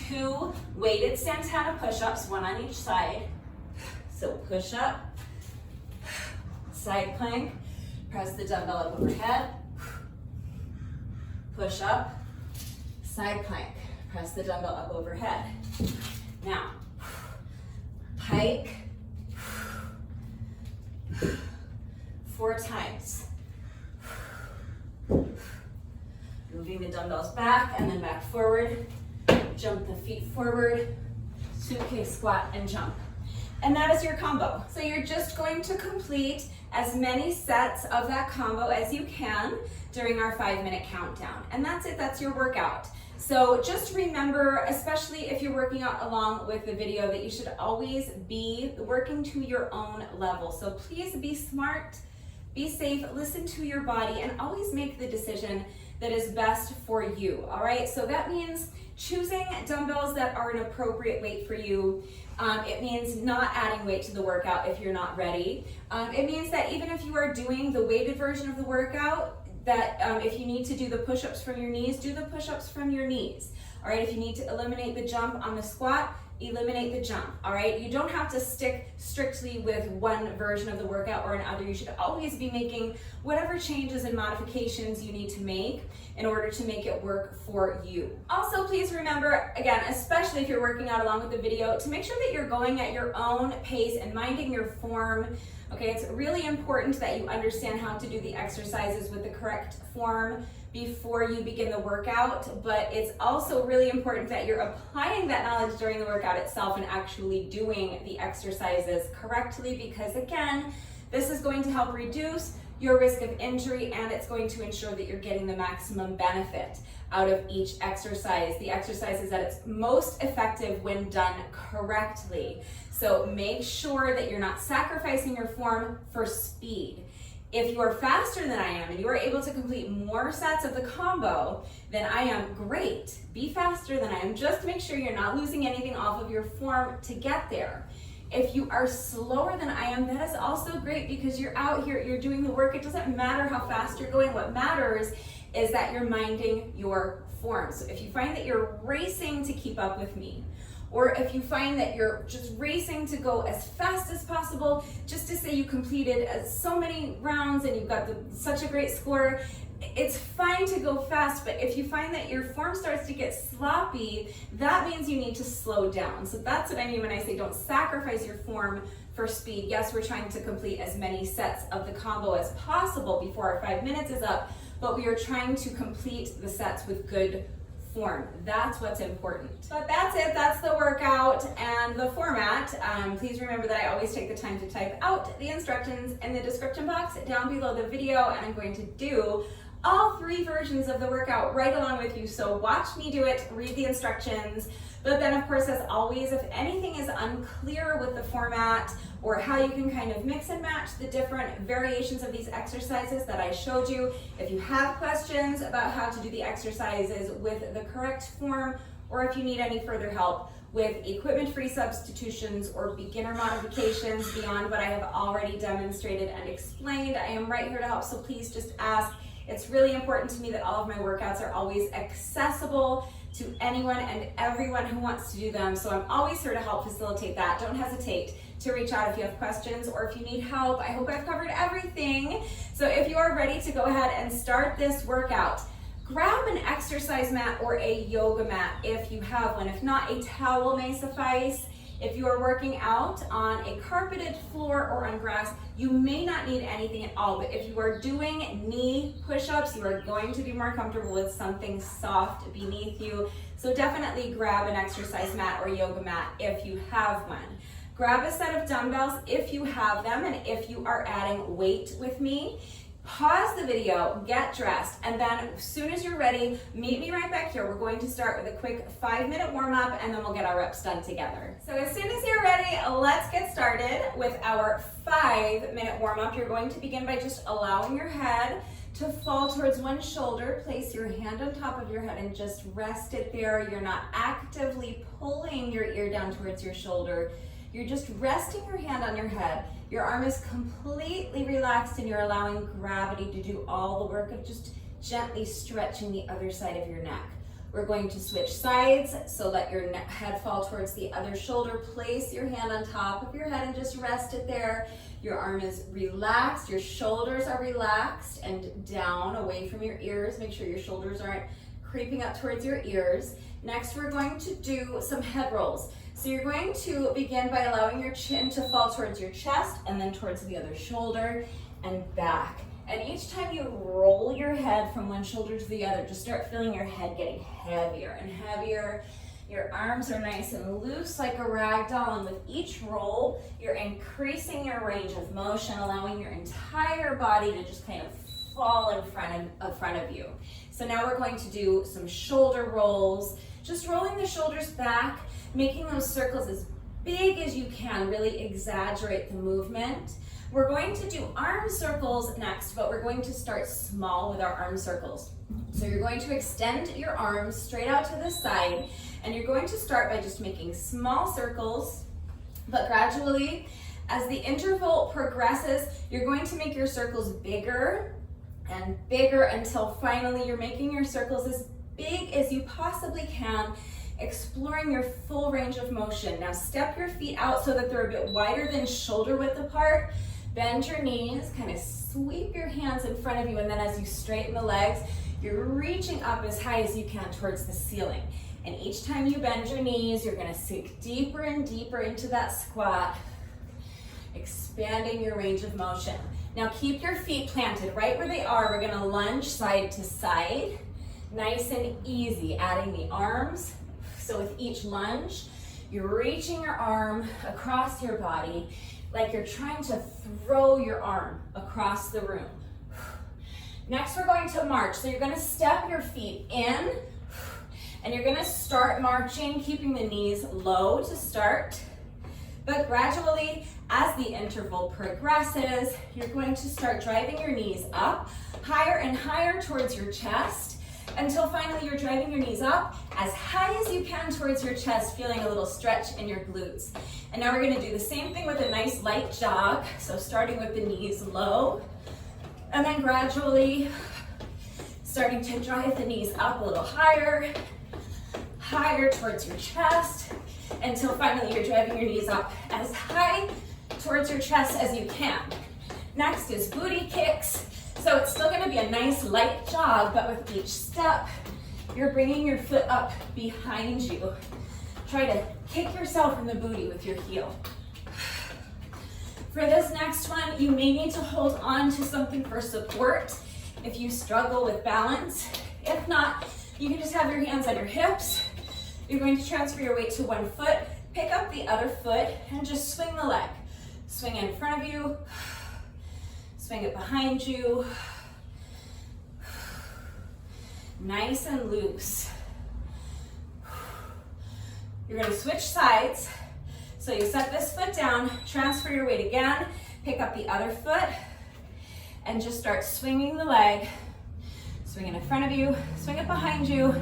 2 weighted Santana push-ups, 1 on each side. So push up, side plank, press the dumbbell up overhead, push up, side plank, press the dumbbell up overhead. Now, pike, 4 times. Moving the dumbbells back and then back forward. Jump the feet forward, suitcase squat and jump. And that is your combo. So you're just going to complete as many sets of that combo as you can during our 5-minute countdown. And that's it, that's your workout. So just remember, especially if you're working out along with the video, that you should always be working to your own level. So please be smart, be safe, listen to your body, and always make the decision that is best for you, all right? So that means choosing dumbbells that are an appropriate weight for you. It means not adding weight to the workout if you're not ready. It means that even if you are doing the weighted version of the workout, that if you need to do the push-ups from your knees, do the push-ups from your knees. All right, if you need to eliminate the jump on the squat, eliminate the jump, all right? You don't have to stick strictly with one version of the workout or another. You should always be making whatever changes and modifications you need to make in order to make it work for you. Also, please remember, again, especially if you're working out along with the video, to make sure that you're going at your own pace and minding your form. Okay, it's really important that you understand how to do the exercises with the correct form before you begin the workout, but it's also really important that you're applying that knowledge during the workout itself and actually doing the exercises correctly, because again, this is going to help reduce your risk of injury, and it's going to ensure that you're getting the maximum benefit out of each exercise. The exercise is at its most effective when done correctly. So make sure that you're not sacrificing your form for speed. If you are faster than I am and you are able to complete more sets of the combo than I am, great. Be faster than I am. Just make sure you're not losing anything off of your form to get there. If you are slower than I am, that is also great, because you're out here, you're doing the work. It doesn't matter how fast you're going. What matters is that you're minding your form. So if you find that you're racing to keep up with me, or if you find that you're just racing to go as fast as possible, just to say you completed so many rounds and you've got such a great score, it's fine to go fast, but if you find that your form starts to get sloppy, that means you need to slow down. So that's what I mean when I say don't sacrifice your form for speed. Yes, we're trying to complete as many sets of the combo as possible before our 5 minutes is up, but we are trying to complete the sets with good form. That's what's important. But that's it, that's the workout and the format. Please remember that I always take the time to type out the instructions in the description box down below the video, and I'm going to do all 3 versions of the workout right along with you. So watch me do it, read the instructions, but then of course, as always, if anything is unclear with the format or how you can kind of mix and match the different variations of these exercises that I showed you, if you have questions about how to do the exercises with the correct form, or if you need any further help with equipment-free substitutions or beginner modifications beyond what I have already demonstrated and explained, I am right here to help, so please just ask. It's really important to me that all of my workouts are always accessible to anyone and everyone who wants to do them. So I'm always here to help facilitate that. Don't hesitate to reach out if you have questions or if you need help. I hope I've covered everything. So if you are ready to go ahead and start this workout, grab an exercise mat or a yoga mat if you have one. If not, a towel may suffice. If you are working out on a carpeted floor or on grass, you may not need anything at all, but if you are doing knee push-ups, you are going to be more comfortable with something soft beneath you. So definitely grab an exercise mat or yoga mat if you have one. Grab a set of dumbbells if you have them, and if you are adding weight with me, pause the video, get dressed, and then as soon as you're ready, meet me right back here. We're going to start with a quick 5-minute warm-up, and then we'll get our reps done together. So as soon as you're ready, let's get started with our 5-minute warm-up. You're going to begin by just allowing your head to fall towards one shoulder. Place your hand on top of your head and just rest it there. You're not actively pulling your ear down towards your shoulder. You're just resting your hand on your head. Your arm is completely relaxed and you're allowing gravity to do all the work of just gently stretching the other side of your neck. We're going to switch sides, so let your head fall towards the other shoulder. Place your hand on top of your head and just rest it there. Your arm is relaxed, your shoulders are relaxed and down away from your ears. Make sure your shoulders aren't creeping up towards your ears. Next, we're going to do some head rolls. So you're going to begin by allowing your chin to fall towards your chest and then towards the other shoulder and back. And each time you roll your head from one shoulder to the other, just start feeling your head getting heavier and heavier. Your arms are nice and loose like a rag doll, and with each roll, you're increasing your range of motion, allowing your entire body to just kind of fall in front of you. So now we're going to do some shoulder rolls, just rolling the shoulders back, making those circles as big as you can, really exaggerate the movement. We're going to do arm circles next, but we're going to start small with our arm circles. So you're going to extend your arms straight out to the side, and you're going to start by just making small circles, but gradually, as the interval progresses, you're going to make your circles bigger and bigger until finally you're making your circles as big as you possibly can, exploring your full range of motion. Now step your feet out so that they're a bit wider than shoulder width apart. Bend your knees, kind of sweep your hands in front of you, and then as you straighten the legs, you're reaching up as high as you can towards the ceiling. And each time you bend your knees, you're gonna sink deeper and deeper into that squat, expanding your range of motion. Now keep your feet planted right where they are. We're gonna lunge side to side, nice and easy, adding the arms. So with each lunge, you're reaching your arm across your body like you're trying to throw your arm across the room. Next, we're going to march. So you're gonna step your feet in, and you're gonna start marching, keeping the knees low to start. But gradually, as the interval progresses, you're going to start driving your knees up, higher and higher towards your chest, until finally you're driving your knees up as high as you can towards your chest, feeling a little stretch in your glutes. And now we're gonna do the same thing with a nice light jog. So starting with the knees low, and then gradually starting to drive the knees up a little higher, higher towards your chest, until finally you're driving your knees up as high towards your chest as you can. Next is booty kicks. So it's still gonna be a nice light jog, but with each step, you're bringing your foot up behind you. Try to kick yourself in the booty with your heel. For this next one, you may need to hold on to something for support if you struggle with balance. If not, you can just have your hands on your hips. You're going to transfer your weight to one foot, pick up the other foot, and just swing the leg. Swing it in front of you, swing it behind you. Nice and loose. You're gonna switch sides. So you set this foot down, transfer your weight again, pick up the other foot, and just start swinging the leg. Swing it in front of you, swing it behind you.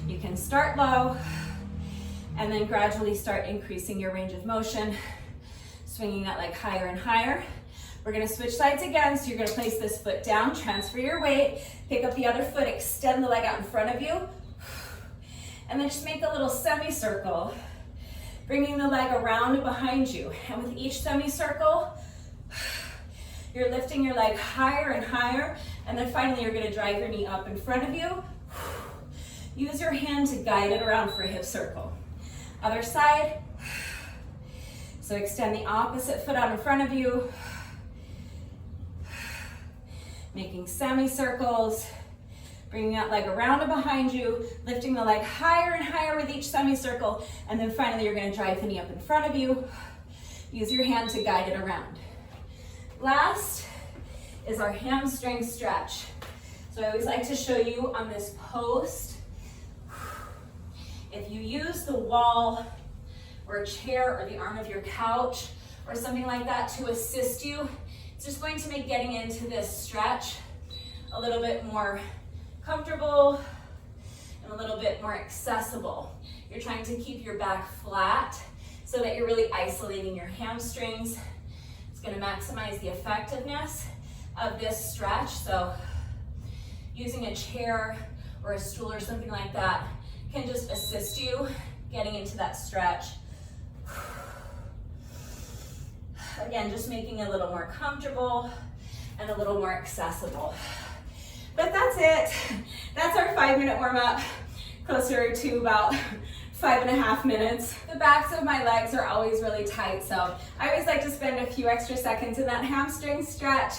You can start low, and then gradually start increasing your range of motion, swinging that leg higher and higher. We're gonna switch sides again, so you're gonna place this foot down, transfer your weight, pick up the other foot, extend the leg out in front of you, and then just make a little semicircle, bringing the leg around and behind you. And with each semicircle, you're lifting your leg higher and higher, and then finally you're gonna drive your knee up in front of you. Use your hand to guide it around for a hip circle. Other side. So extend the opposite foot out in front of you, making semicircles, Bringing that leg around and behind you, lifting the leg higher and higher with each semicircle, and then finally you're gonna drive the knee up in front of you. Use your hand to guide it around. Last is our hamstring stretch. So I always like to show you on this post. If you use the wall or a chair or the arm of your couch or something like that to assist you, it's just going to make getting into this stretch a little bit more comfortable and a little bit more accessible. You're trying to keep your back flat so that you're really isolating your hamstrings. It's going to maximize the effectiveness of this stretch. So using a chair or a stool or something like that can just assist you getting into that stretch. Again, just making it a little more comfortable and a little more accessible. But that's it. That's our 5-minute warm up, closer to about 5.5 minutes. The backs of my legs are always really tight, so I always like to spend a few extra seconds in that hamstring stretch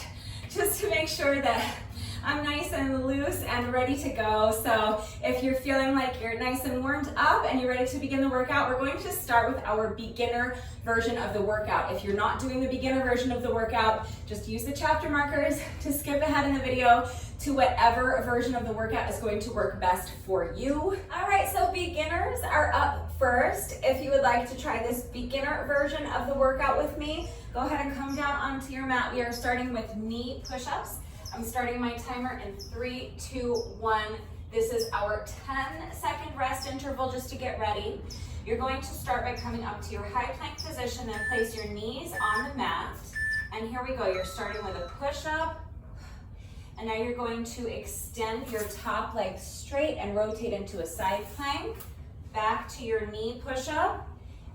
just to make sure that I'm nice and loose and ready to go. So if you're feeling like you're nice and warmed up and you're ready to begin the workout, we're going to start with our beginner version of the workout. If you're not doing the beginner version of the workout, just use the chapter markers to skip ahead in the video to whatever version of the workout is going to work best for you. All right, so beginners are up first. If you would like to try this beginner version of the workout with me, go ahead and come down onto your mat. We are starting with knee push-ups. I'm starting my timer in 3, 2, 1. This is our 10-second rest interval just to get ready. You're going to start by coming up to your high plank position and place your knees on the mat. And here we go. You're starting with a push-up. And now you're going to extend your top leg straight and rotate into a side plank. Back to your knee push-up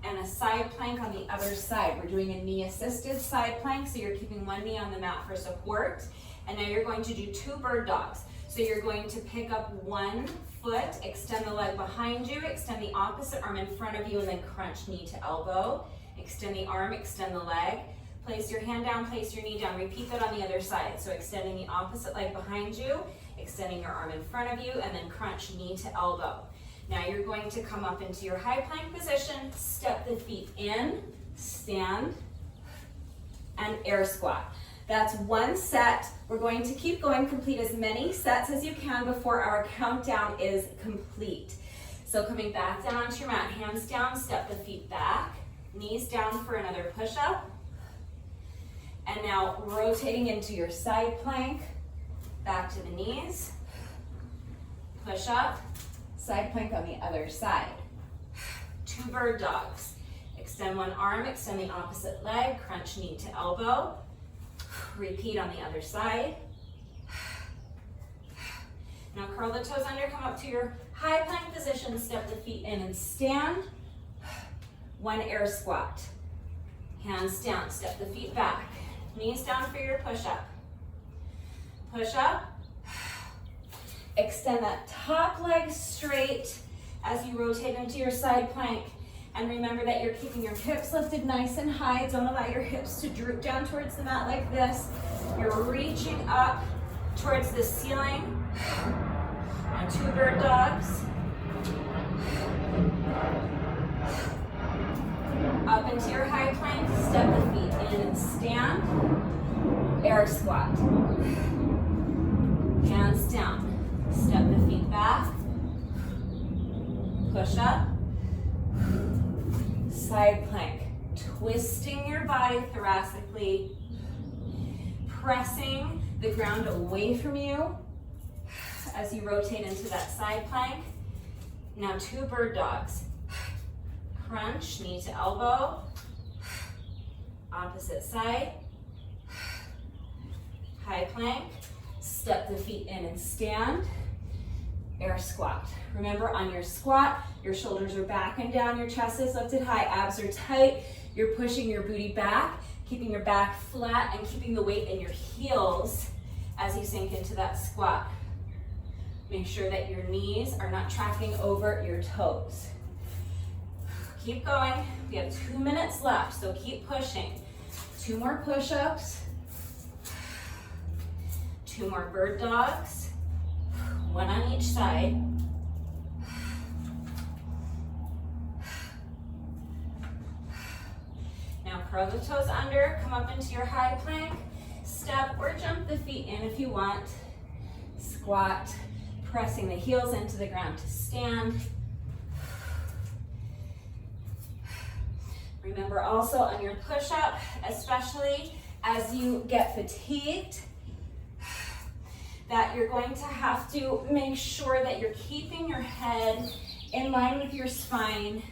and a side plank on the other side. We're doing a knee-assisted side plank, so you're keeping one knee on the mat for support. And now you're going to do 2 bird dogs. So you're going to pick up one foot, extend the leg behind you, extend the opposite arm in front of you, and then crunch knee to elbow. Extend the arm, extend the leg. Place your hand down, place your knee down. Repeat that on the other side. So extending the opposite leg behind you, extending your arm in front of you, and then crunch knee to elbow. Now you're going to come up into your high plank position, step the feet in, stand, and air squat. That's 1 set. We're going to keep going, complete as many sets as you can before our countdown is complete. So coming back down onto your mat, hands down, step the feet back, knees down for another push-up. And now rotating into your side plank, back to the knees, push up, side plank on the other side. 2 bird dogs. Extend one arm, extend the opposite leg, crunch knee to elbow. Repeat on the other side. Now curl the toes under, come up to your high plank position, step the feet in and stand. 1 air squat. Hands down, step the feet back. Knees down for your push-up. Push up. Extend that top leg straight as you rotate into your side plank. And remember that you're keeping your hips lifted nice and high. Don't allow your hips to droop down towards the mat like this. You're reaching up towards the ceiling. On 2 bird dogs. Up into your high plank, step the feet in and stand. Air squat. Hands down. Step the feet back. Push up. Side plank. Twisting your body thoracically. Pressing the ground away from you as you rotate into that side plank. Now 2 bird dogs. Crunch, knee to elbow. Opposite side. High plank. Step the feet in and stand. Air squat. Remember, on your squat, your shoulders are back and down, your chest is lifted high, abs are tight. You're pushing your booty back, keeping your back flat and keeping the weight in your heels as you sink into that squat. Make sure that your knees are not tracking over your toes. Keep going. We have 2 minutes left, so keep pushing. 2 more push-ups. 2 more bird dogs. One on each side. Now curl the toes under, come up into your high plank, step or jump the feet in if you want. Squat, pressing the heels into the ground to stand. Remember also on your push-up, especially as you get fatigued, that you're going to have to make sure that you're keeping your head in line with your spine,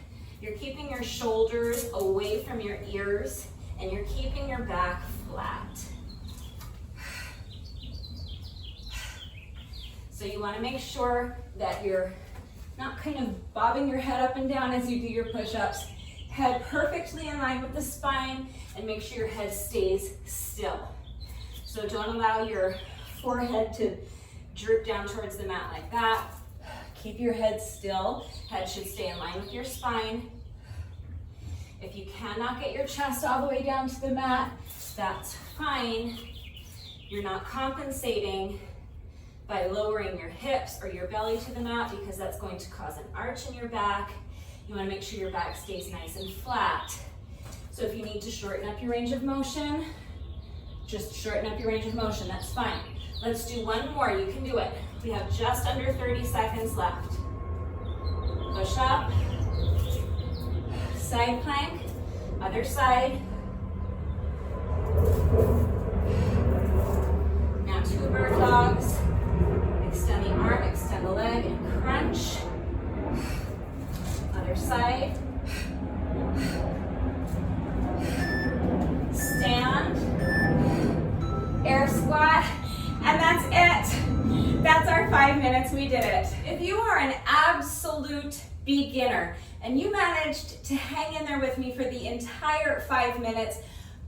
you're keeping your shoulders away from your ears, and you're keeping your back flat. So you want to make sure that you're not kind of bobbing your head up and down as you do your push-ups. Head perfectly in line with the spine, and make sure your head stays still. So don't allow your forehead to droop down towards the mat like that. Keep your head still. Head should stay in line with your spine. If you cannot get your chest all the way down to the mat, that's fine. You're not compensating by lowering your hips or your belly to the mat, because that's going to cause an arch in your back. You want to make sure your back stays nice and flat. So if you need to shorten up your range of motion, just shorten up your range of motion, that's fine. Let's do one more, you can do it. We have just under 30 seconds left. Push up, side plank, other side. Now 2 bird dogs. Extend the arm, extend the leg, and crunch. Other side. Stand. Air squat. And that's it. That's our 5 minutes. We did it. If you are an absolute beginner and you managed to hang in there with me for the entire 5 minutes,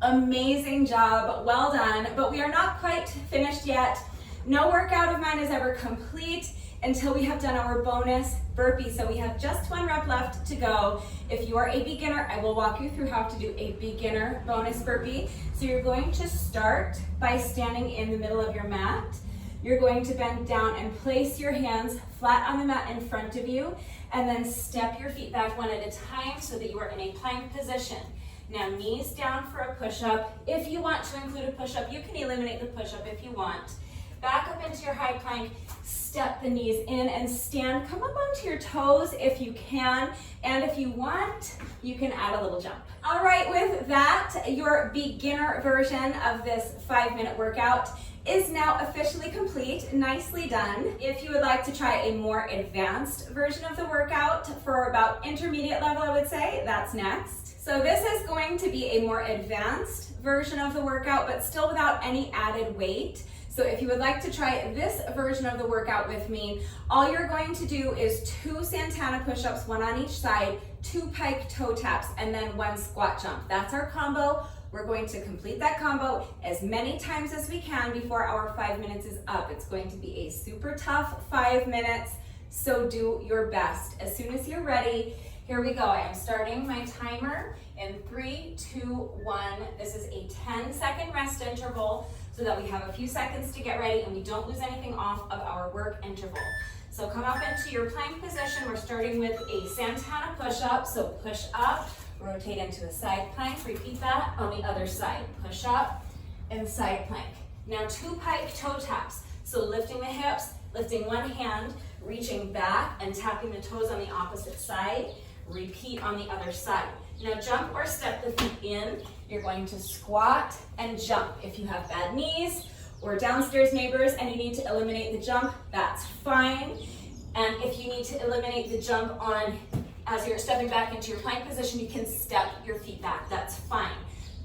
amazing job. Well done. But we are not quite finished yet. No workout of mine is ever complete until we have done our bonus burpee. So we have just 1 rep left to go. If you are a beginner, I will walk you through how to do a beginner bonus burpee. So you're going to start by standing in the middle of your mat. You're going to bend down and place your hands flat on the mat in front of you, and then step your feet back one at a time so that you are in a plank position. Now knees down for a push-up. If you want to include a push-up, you can eliminate the push-up if you want. Back up into your high plank, step the knees in and stand. Come up onto your toes if you can, and if you want, you can add a little jump. All right, with that, your beginner version of this 5-minute workout is now officially complete. Nicely done. If you would like to try a more advanced version of the workout for about intermediate level, I would say, that's next. So this is going to be a more advanced version of the workout, but still without any added weight. So if you would like to try this version of the workout with me, all you're going to do is 2 Santana push-ups, 1 on each side, 2 pike toe taps, and then 1 squat jump. That's our combo. We're going to complete that combo as many times as we can before our 5 minutes is up. It's going to be a super tough 5 minutes, so do your best. As soon as you're ready, here we go. I am starting my timer in 3, 2, 1. This is a 10-second rest interval so that we have a few seconds to get ready and we don't lose anything off of our work interval. So come up into your plank position. We're starting with a Santana push-up. So push up, rotate into a side plank. Repeat that on the other side. Push up and side plank. Now 2 pike toe taps. So lifting the hips, lifting one hand, reaching back and tapping the toes on the opposite side. Repeat on the other side. Now jump or step the feet in. You're going to squat and jump. If you have bad knees or downstairs neighbors and you need to eliminate the jump, that's fine. And if you need to eliminate the jump on as you're stepping back into your plank position, you can step your feet back, that's fine.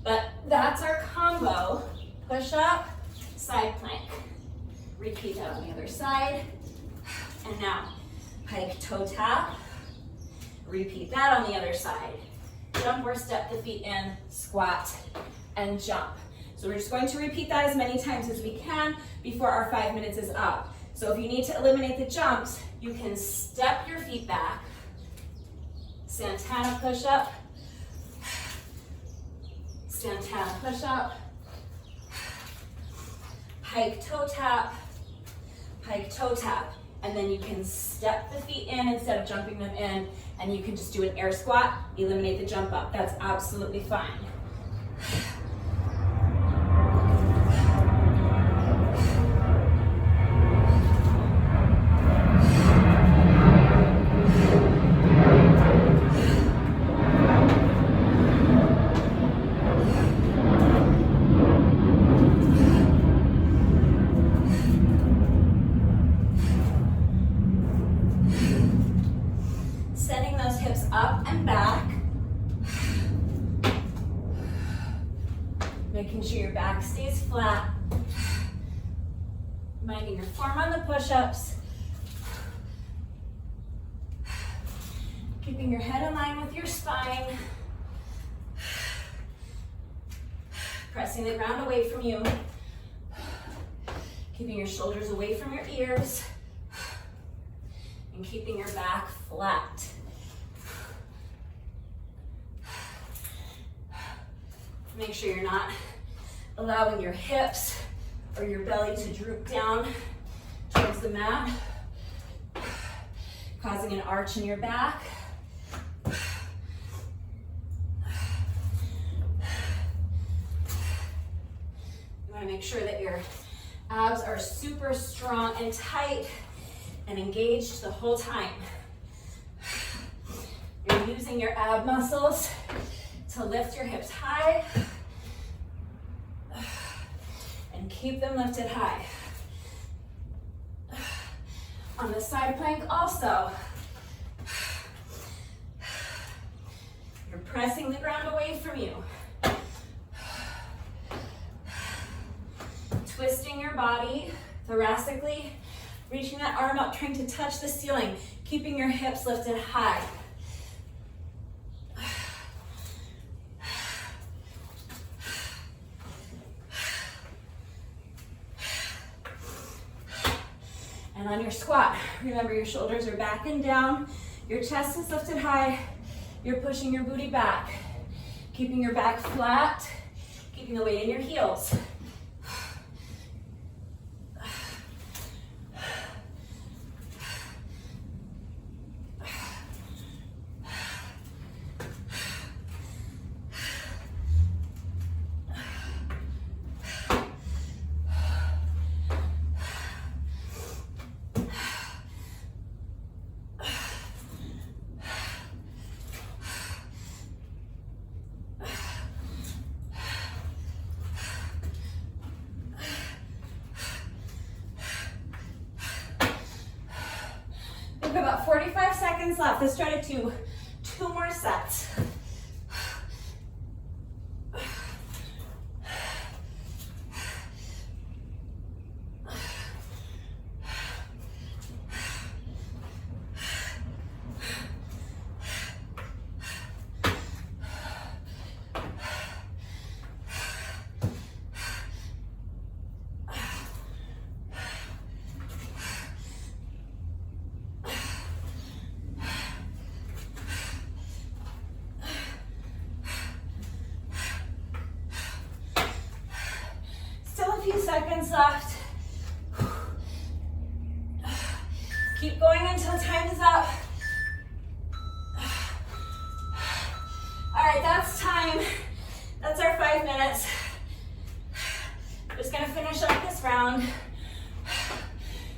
But that's our combo. Push up, side plank. Repeat that on the other side. And now, pike toe tap. Repeat that on the other side. Jump or step the feet in, squat, and jump. So we're just going to repeat that as many times as we can before our 5 minutes is up. So if you need to eliminate the jumps, you can step your feet back. Santana push-up. Santana push-up. Pike toe tap. Pike toe tap. and then you can step the feet in instead of jumping them in, and you can just do an air squat, eliminate the jump up. That's absolutely fine. Making sure your back stays flat. Minding your form on the push-ups. Keeping your head in line with your spine. Pressing the ground away from you. Keeping your shoulders away from your ears. And keeping your back flat. Make sure you're not allowing your hips or your belly to droop down towards the mat, causing an arch in your back. You want to make sure that your abs are super strong and tight and engaged the whole time. You're using your ab muscles to lift your hips high and keep them lifted high. On the side plank also, you're pressing the ground away from you. Twisting your body thoracically, reaching that arm up, trying to touch the ceiling, keeping your hips lifted high. And on your squat, remember your shoulders are back and down, your chest is lifted high, you're pushing your booty back, keeping your back flat, keeping the weight in your heels. We've got about 45 seconds left. Let's try to do 2 more sets. Seconds left. Keep going until time is up. All right, that's time. That's our 5 minutes. Just gonna finish up this round.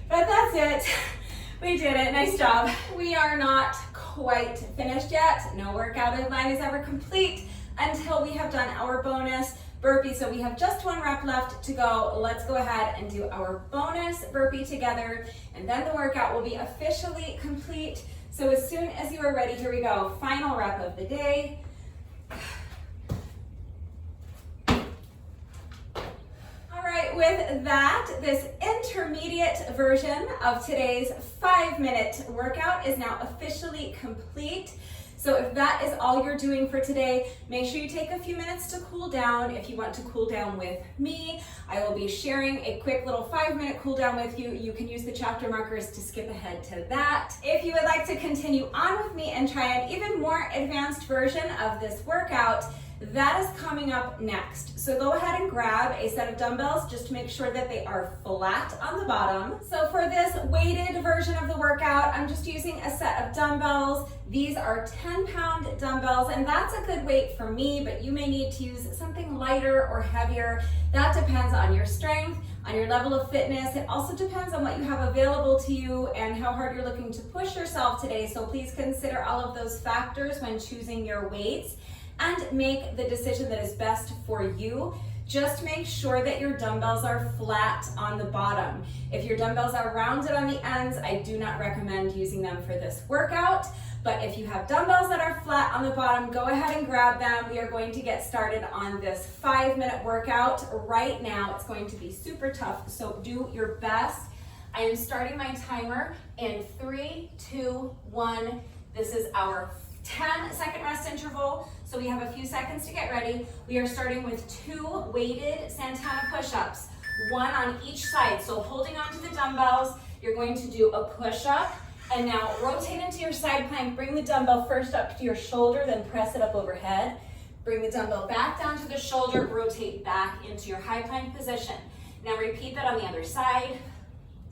But that's it. We did it. Nice job. We are not quite finished yet. No workout of mine is ever complete until we have done our bonus burpee. So we have just 1 rep left to go. Let's go ahead and do our bonus burpee together, and then the workout will be officially complete. So as soon as you are ready, here we go. Final rep of the day. All right, with that, this intermediate version of today's 5-minute workout is now officially complete. So if that is all you're doing for today, make sure you take a few minutes to cool down. If you want to cool down with me, I will be sharing a quick little 5-minute cool down with you. You can use the chapter markers to skip ahead to that. If you would like to continue on with me and try an even more advanced version of this workout, That is coming up next. So go ahead and grab a set of dumbbells just to make sure that they are flat on the bottom. So for this weighted version of the workout, I'm just using a set of dumbbells. These are 10-pound dumbbells, and that's a good weight for me, but you may need to use something lighter or heavier. That depends on your strength, on your level of fitness. It also depends on what you have available to you and how hard you're looking to push yourself today. So please consider all of those factors when choosing your weights and make the decision that is best for you. Just make sure that your dumbbells are flat on the bottom. If your dumbbells are rounded on the ends, I do not recommend using them for this workout. But if you have dumbbells that are flat on the bottom, go ahead and grab them. We are going to get started on this 5-minute workout right now. It's going to be super tough, so do your best. I am starting my timer in 3, 2, 1. This is our 10-second rest interval, so we have a few seconds to get ready. We are starting with 2 weighted Santana push-ups, 1 on each side. So holding onto the dumbbells, you're going to do a push-up, and now rotate into your side plank. Bring the dumbbell first up to your shoulder, then press it up overhead. Bring the dumbbell back down to the shoulder, rotate back into your high plank position. Now repeat that on the other side.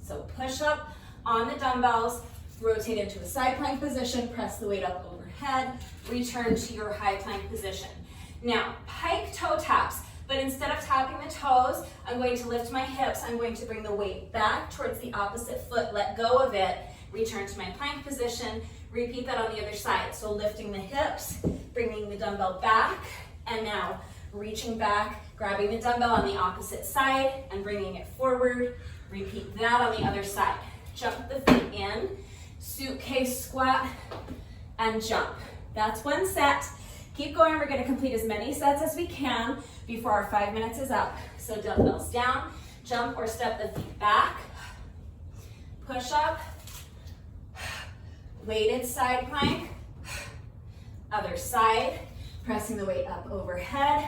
So push up on the dumbbells, rotate into a side plank position, press the weight up overhead, return to your high plank position. Now, pike toe taps, but instead of tapping the toes, I'm going to lift my hips. I'm going to bring the weight back towards the opposite foot, let go of it, return to my plank position, repeat that on the other side. So lifting the hips, bringing the dumbbell back, and now reaching back, grabbing the dumbbell on the opposite side and bringing it forward. Repeat that on the other side. Jump the feet in, suitcase squat, and jump. That's 1 set. Keep going. We're going to complete as many sets as we can before our 5 minutes is up. So dumbbells down, jump or step the feet back, push up, weighted side plank, other side, pressing the weight up overhead.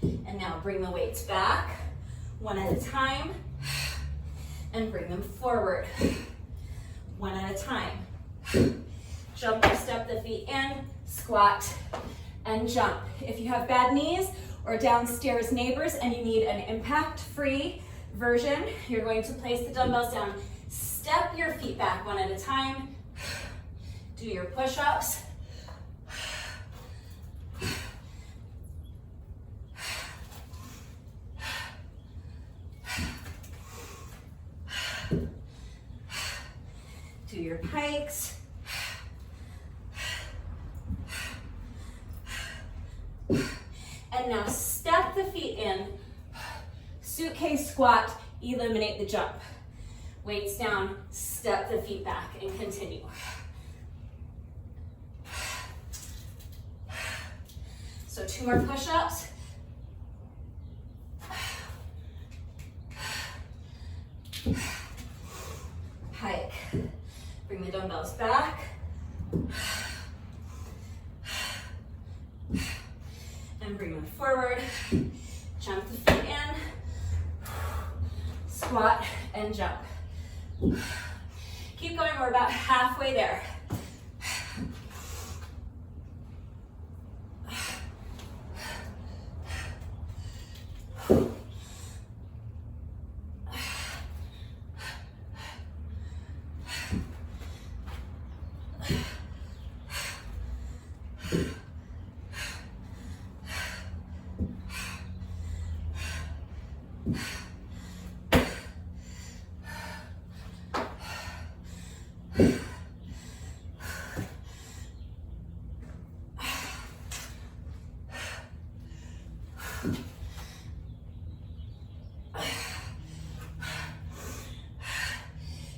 And now bring the weights back, 1 at a time, and bring them forward, 1 at a time. Jump or step the feet in, squat, and jump. If you have bad knees or downstairs neighbors and you need an impact-free version, you're going to place the dumbbells down. Step your feet back 1 at a time. Do your push-ups. Do your pikes. And now step the feet in, suitcase squat, eliminate the jump. Weights down, step the feet back, and continue. So 2 more push-ups. Pike. Bring the dumbbells back. And bring them forward. Jump the feet in. Squat and jump. Keep going, we're about halfway there.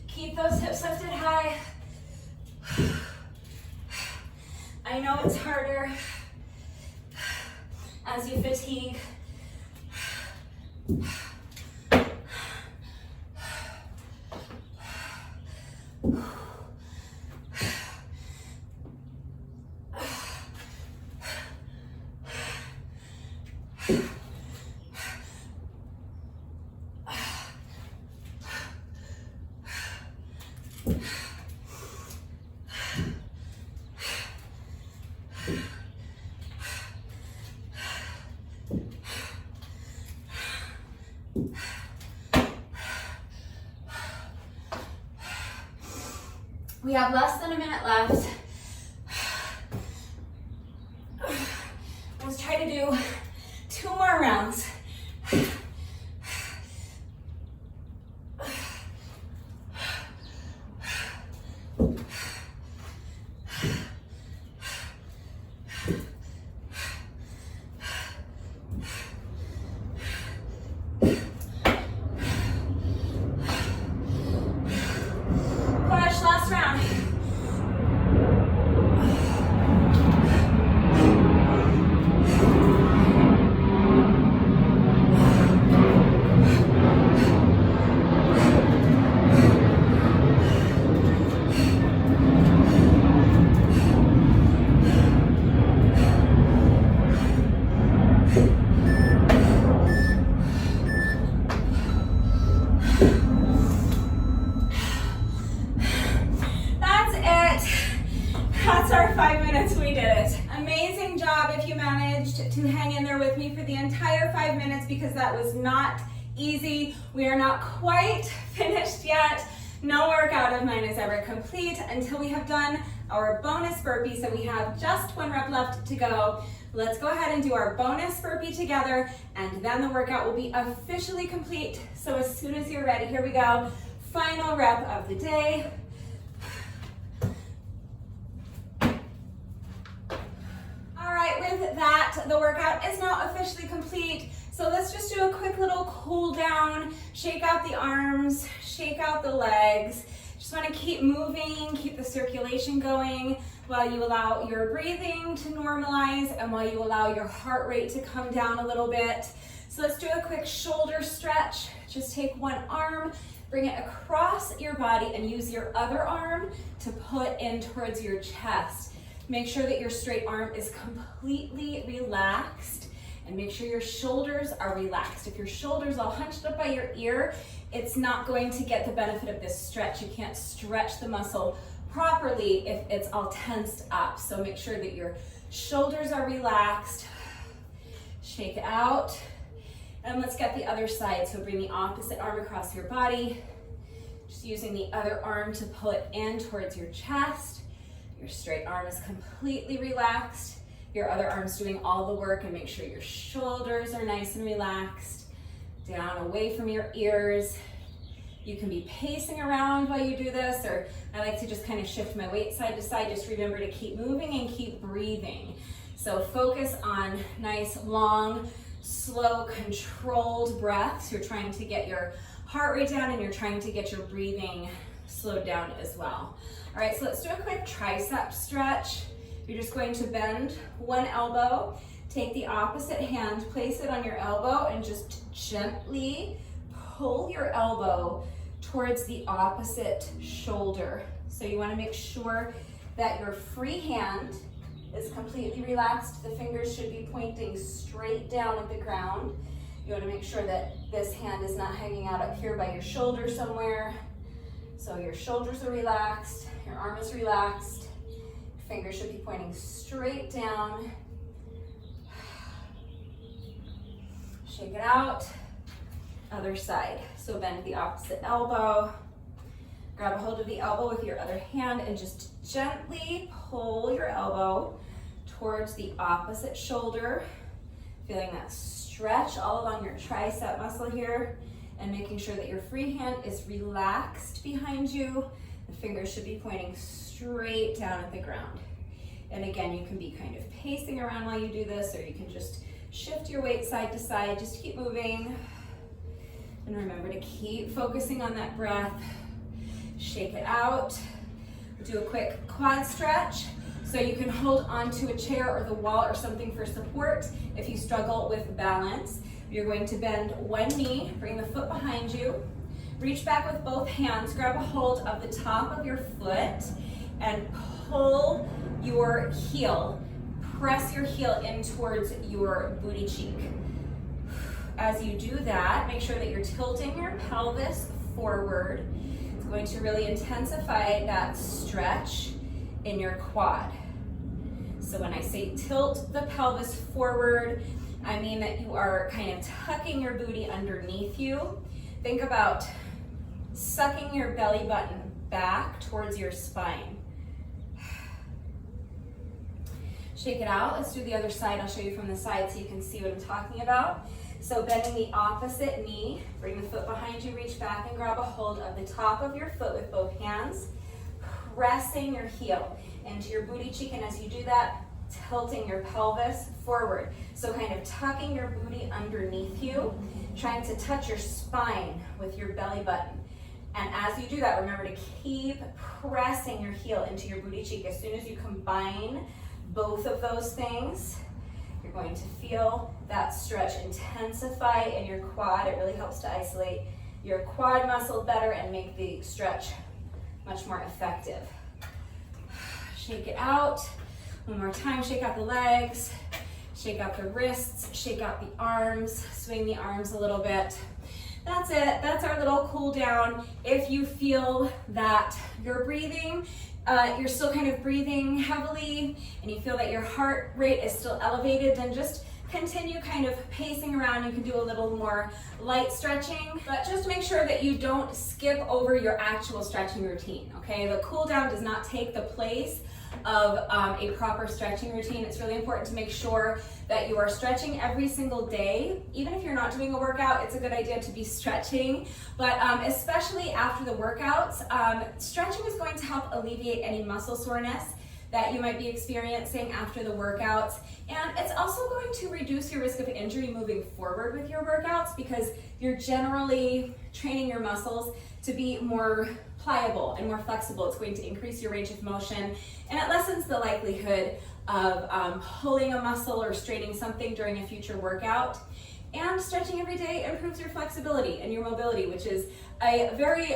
Keep those hips lifted high. I know it's harder as you fatigue. We have less than a minute left. Let's try to do 2 more rounds. That's our 5 minutes, we did it. Amazing job if you managed to hang in there with me for the entire 5 minutes, because that was not easy. We are not quite finished yet. No workout of mine is ever complete until we have done our bonus burpee. So we have just 1 rep left to go. Let's go ahead and do our bonus burpee together, and then the workout will be officially complete. So as soon as you're ready, here we go. Final rep of the day. All right, with that, the workout is now officially complete. So let's just do a quick little cool down, shake out the arms, shake out the legs. Just want to keep moving, keep the circulation going while you allow your breathing to normalize and while you allow your heart rate to come down a little bit. So let's do a quick shoulder stretch. Just take one arm, bring it across your body, and use your other arm to put in towards your chest. Make sure that your straight arm is completely relaxed, and make sure your shoulders are relaxed. If your shoulders all hunched up by your ear, it's not going to get the benefit of this stretch. You can't stretch the muscle properly if it's all tensed up. So make sure that your shoulders are relaxed. Shake it out. And let's get the other side. So bring the opposite arm across your body. Just using the other arm to pull it in towards your chest. Your straight arm is completely relaxed. Your other arm's doing all the work, and make sure your shoulders are nice and relaxed. Down away from your ears. You can be pacing around while you do this, or I like to just kind of shift my weight side to side. Just remember to keep moving and keep breathing. So focus on nice, long, slow, controlled breaths. You're trying to get your heart rate down, and you're trying to get your breathing slowed down as well. All right, so let's do a quick tricep stretch. You're just going to bend one elbow, take the opposite hand, place it on your elbow, and just gently pull your elbow towards the opposite shoulder. So you want to make sure that your free hand is completely relaxed. The fingers should be pointing straight down at the ground. You want to make sure that this hand is not hanging out up here by your shoulder somewhere. So your shoulders are relaxed, your arm is relaxed. Fingers should be pointing straight down. Shake it out. Other side. So bend the opposite elbow. Grab a hold of the elbow with your other hand and just gently pull your elbow towards the opposite shoulder. Feeling that stretch all along your tricep muscle here, and making sure that your free hand is relaxed behind you. The fingers should be pointing straight down at the ground. And again, you can be kind of pacing around while you do this, or you can just shift your weight side to side. Just keep moving. And remember to keep focusing on that breath. Shake it out. Do a quick quad stretch. So you can hold onto a chair or the wall or something for support if you struggle with balance. You're going to bend one knee, bring the foot behind you. Reach back with both hands, grab a hold of the top of your foot and pull your heel. Press your heel in towards your booty cheek. As you do that, make sure that you're tilting your pelvis forward. It's going to really intensify that stretch in your quad. So when I say tilt the pelvis forward, I mean that you are kind of tucking your booty underneath you. Think about sucking your belly button back towards your spine. Shake it out. Let's do the other side. I'll show you from the side so you can see what I'm talking about. So bending the opposite knee, bring the foot behind you, reach back and grab a hold of the top of your foot with both hands, pressing your heel into your booty cheek, and as you do that, tilting your pelvis forward. So kind of tucking your booty underneath you, trying to touch your spine with your belly button. And as you do that, remember to keep pressing your heel into your booty cheek. As soon as you combine both of those things, you're going to feel that stretch intensify in your quad. It really helps to isolate your quad muscle better and make the stretch much more effective. Shake it out. One more time, shake out the legs, shake out the wrists, shake out the arms, swing the arms a little bit. That's it, that's our little cool down. If you feel that you're breathing, you're still kind of breathing heavily and you feel that your heart rate is still elevated, then just continue kind of pacing around. You can do a little more light stretching, but just make sure that you don't skip over your actual stretching routine, okay? The cool down does not take the place of a proper stretching routine. It's really important to make sure that you are stretching every single day. Even if you're not doing a workout, it's a good idea to be stretching, but especially after the workouts, stretching is going to help alleviate any muscle soreness that you might be experiencing after the workouts. And it's also going to reduce your risk of injury moving forward with your workouts because you're generally training your muscles to be more pliable and more flexible. It's going to increase your range of motion and it lessens the likelihood of pulling a muscle or straining something during a future workout. And stretching every day improves your flexibility and your mobility, which is a very,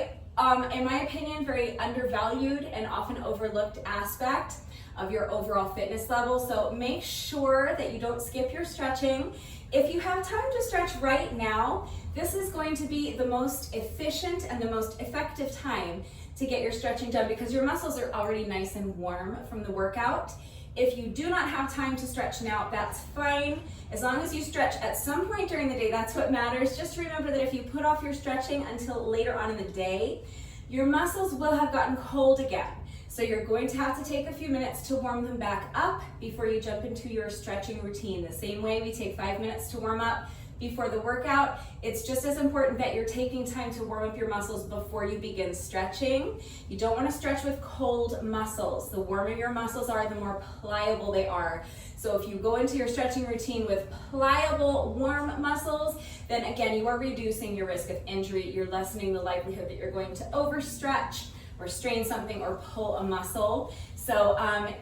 in my opinion, very undervalued and often overlooked aspect of your overall fitness level. So make sure that you don't skip your stretching. If you have time to stretch right now, this is going to be the most efficient and the most effective time to get your stretching done because your muscles are already nice and warm from the workout. If you do not have time to stretch now, that's fine. As long as you stretch at some point during the day, that's what matters. Just remember that if you put off your stretching until later on in the day, your muscles will have gotten cold again. So you're going to have to take a few minutes to warm them back up before you jump into your stretching routine. The same way we take 5 minutes to warm up before the workout, it's just as important that you're taking time to warm up your muscles before you begin stretching. You don't want to stretch with cold muscles. The warmer your muscles are, the more pliable they are. So if you go into your stretching routine with pliable, warm muscles, then again, you are reducing your risk of injury. You're lessening the likelihood that you're going to overstretch or strain something or pull a muscle. So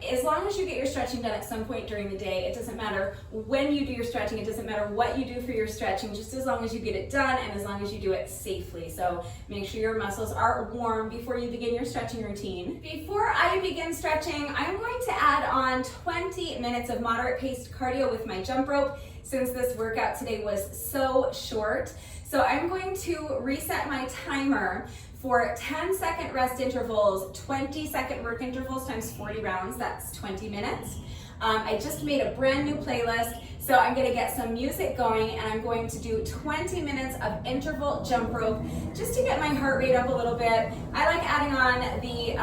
as long as you get your stretching done at some point during the day, it doesn't matter when you do your stretching, it doesn't matter what you do for your stretching, just as long as you get it done and as long as you do it safely. So make sure your muscles are warm before you begin your stretching routine. Before I begin stretching, I'm going to add on 20 minutes of moderate paced cardio with my jump rope since this workout today was so short. So I'm going to reset my timer for 10-second rest intervals, 20-second work intervals times 40 rounds, that's 20 minutes. I just made a brand new playlist, so I'm gonna get some music going and I'm going to do 20 minutes of interval jump rope just to get my heart rate up a little bit. I like adding on the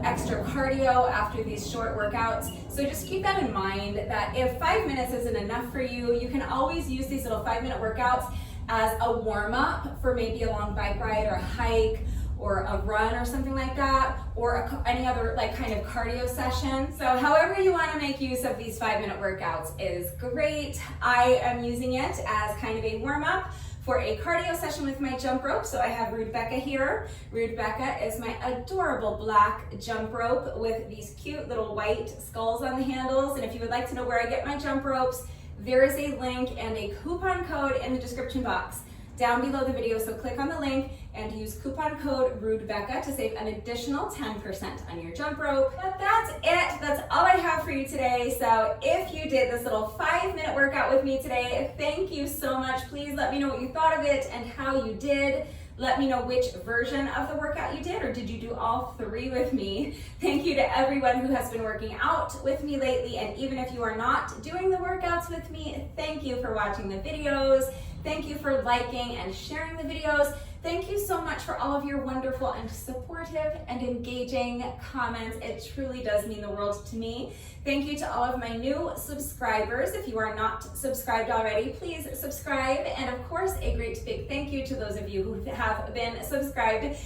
extra cardio after these short workouts, so just keep that in mind that if 5 minutes isn't enough for you, you can always use these little 5-minute workouts as a warm-up for maybe a long bike ride or a hike or a run or something like that, or any other like kind of cardio session. So however you want to make use of these 5-minute workouts is great. I am using it as kind of a warm-up for a cardio session with my jump rope. So I have Rude Becca here. Rude Becca is my adorable black jump rope with these cute little white skulls on the handles. And if you would like to know where I get my jump ropes, there is a link and a coupon code in the description box down below the video, so click on the link and use coupon code RudeBecca to save an additional 10% on your jump rope. But that's it, that's all I have for you today. So if you did this little 5-minute workout with me today, thank you so much. Please let me know what you thought of it and how you did. Let me know which version of the workout you did, or did you do all three with me? Thank you to everyone who has been working out with me lately, and even if you are not doing the workouts with me, thank you for watching the videos. Thank you for liking and sharing the videos. Thank you so much for all of your wonderful and supportive and engaging comments. It truly does mean the world to me. Thank you to all of my new subscribers. If you are not subscribed already, please subscribe. And of course, a great big thank you to those of you who have been subscribed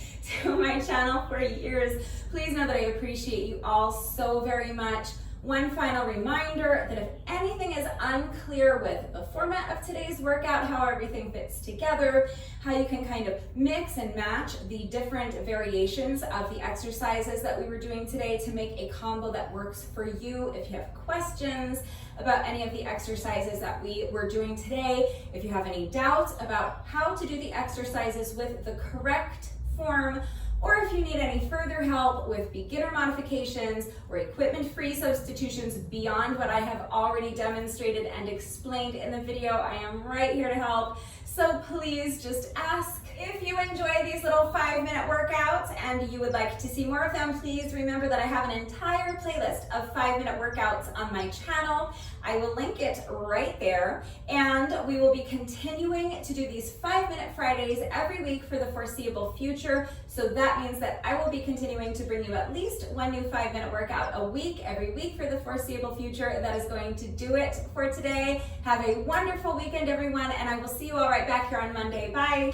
to my channel for years. Please know that I appreciate you all so very much. One final reminder that if anything is unclear with the format of today's workout, how everything fits together, how you can kind of mix and match the different variations of the exercises that we were doing today to make a combo that works for you. If you have questions about any of the exercises that we were doing today, if you have any doubts about how to do the exercises with the correct form, or if you need any further help with beginner modifications or equipment-free substitutions beyond what I have already demonstrated and explained in the video, I am right here to help. So please just ask. If you enjoy these little 5-minute workouts and you would like to see more of them, please remember that I have an entire playlist of 5-minute workouts on my channel. I will link it right there, and we will be continuing to do these 5-minute Fridays every week for the foreseeable future. So that means that I will be continuing to bring you at least one new 5-minute workout a week, every week for the foreseeable future. That is going to do it for today. Have a wonderful weekend, everyone, and I will see you all right back here on Monday. Bye.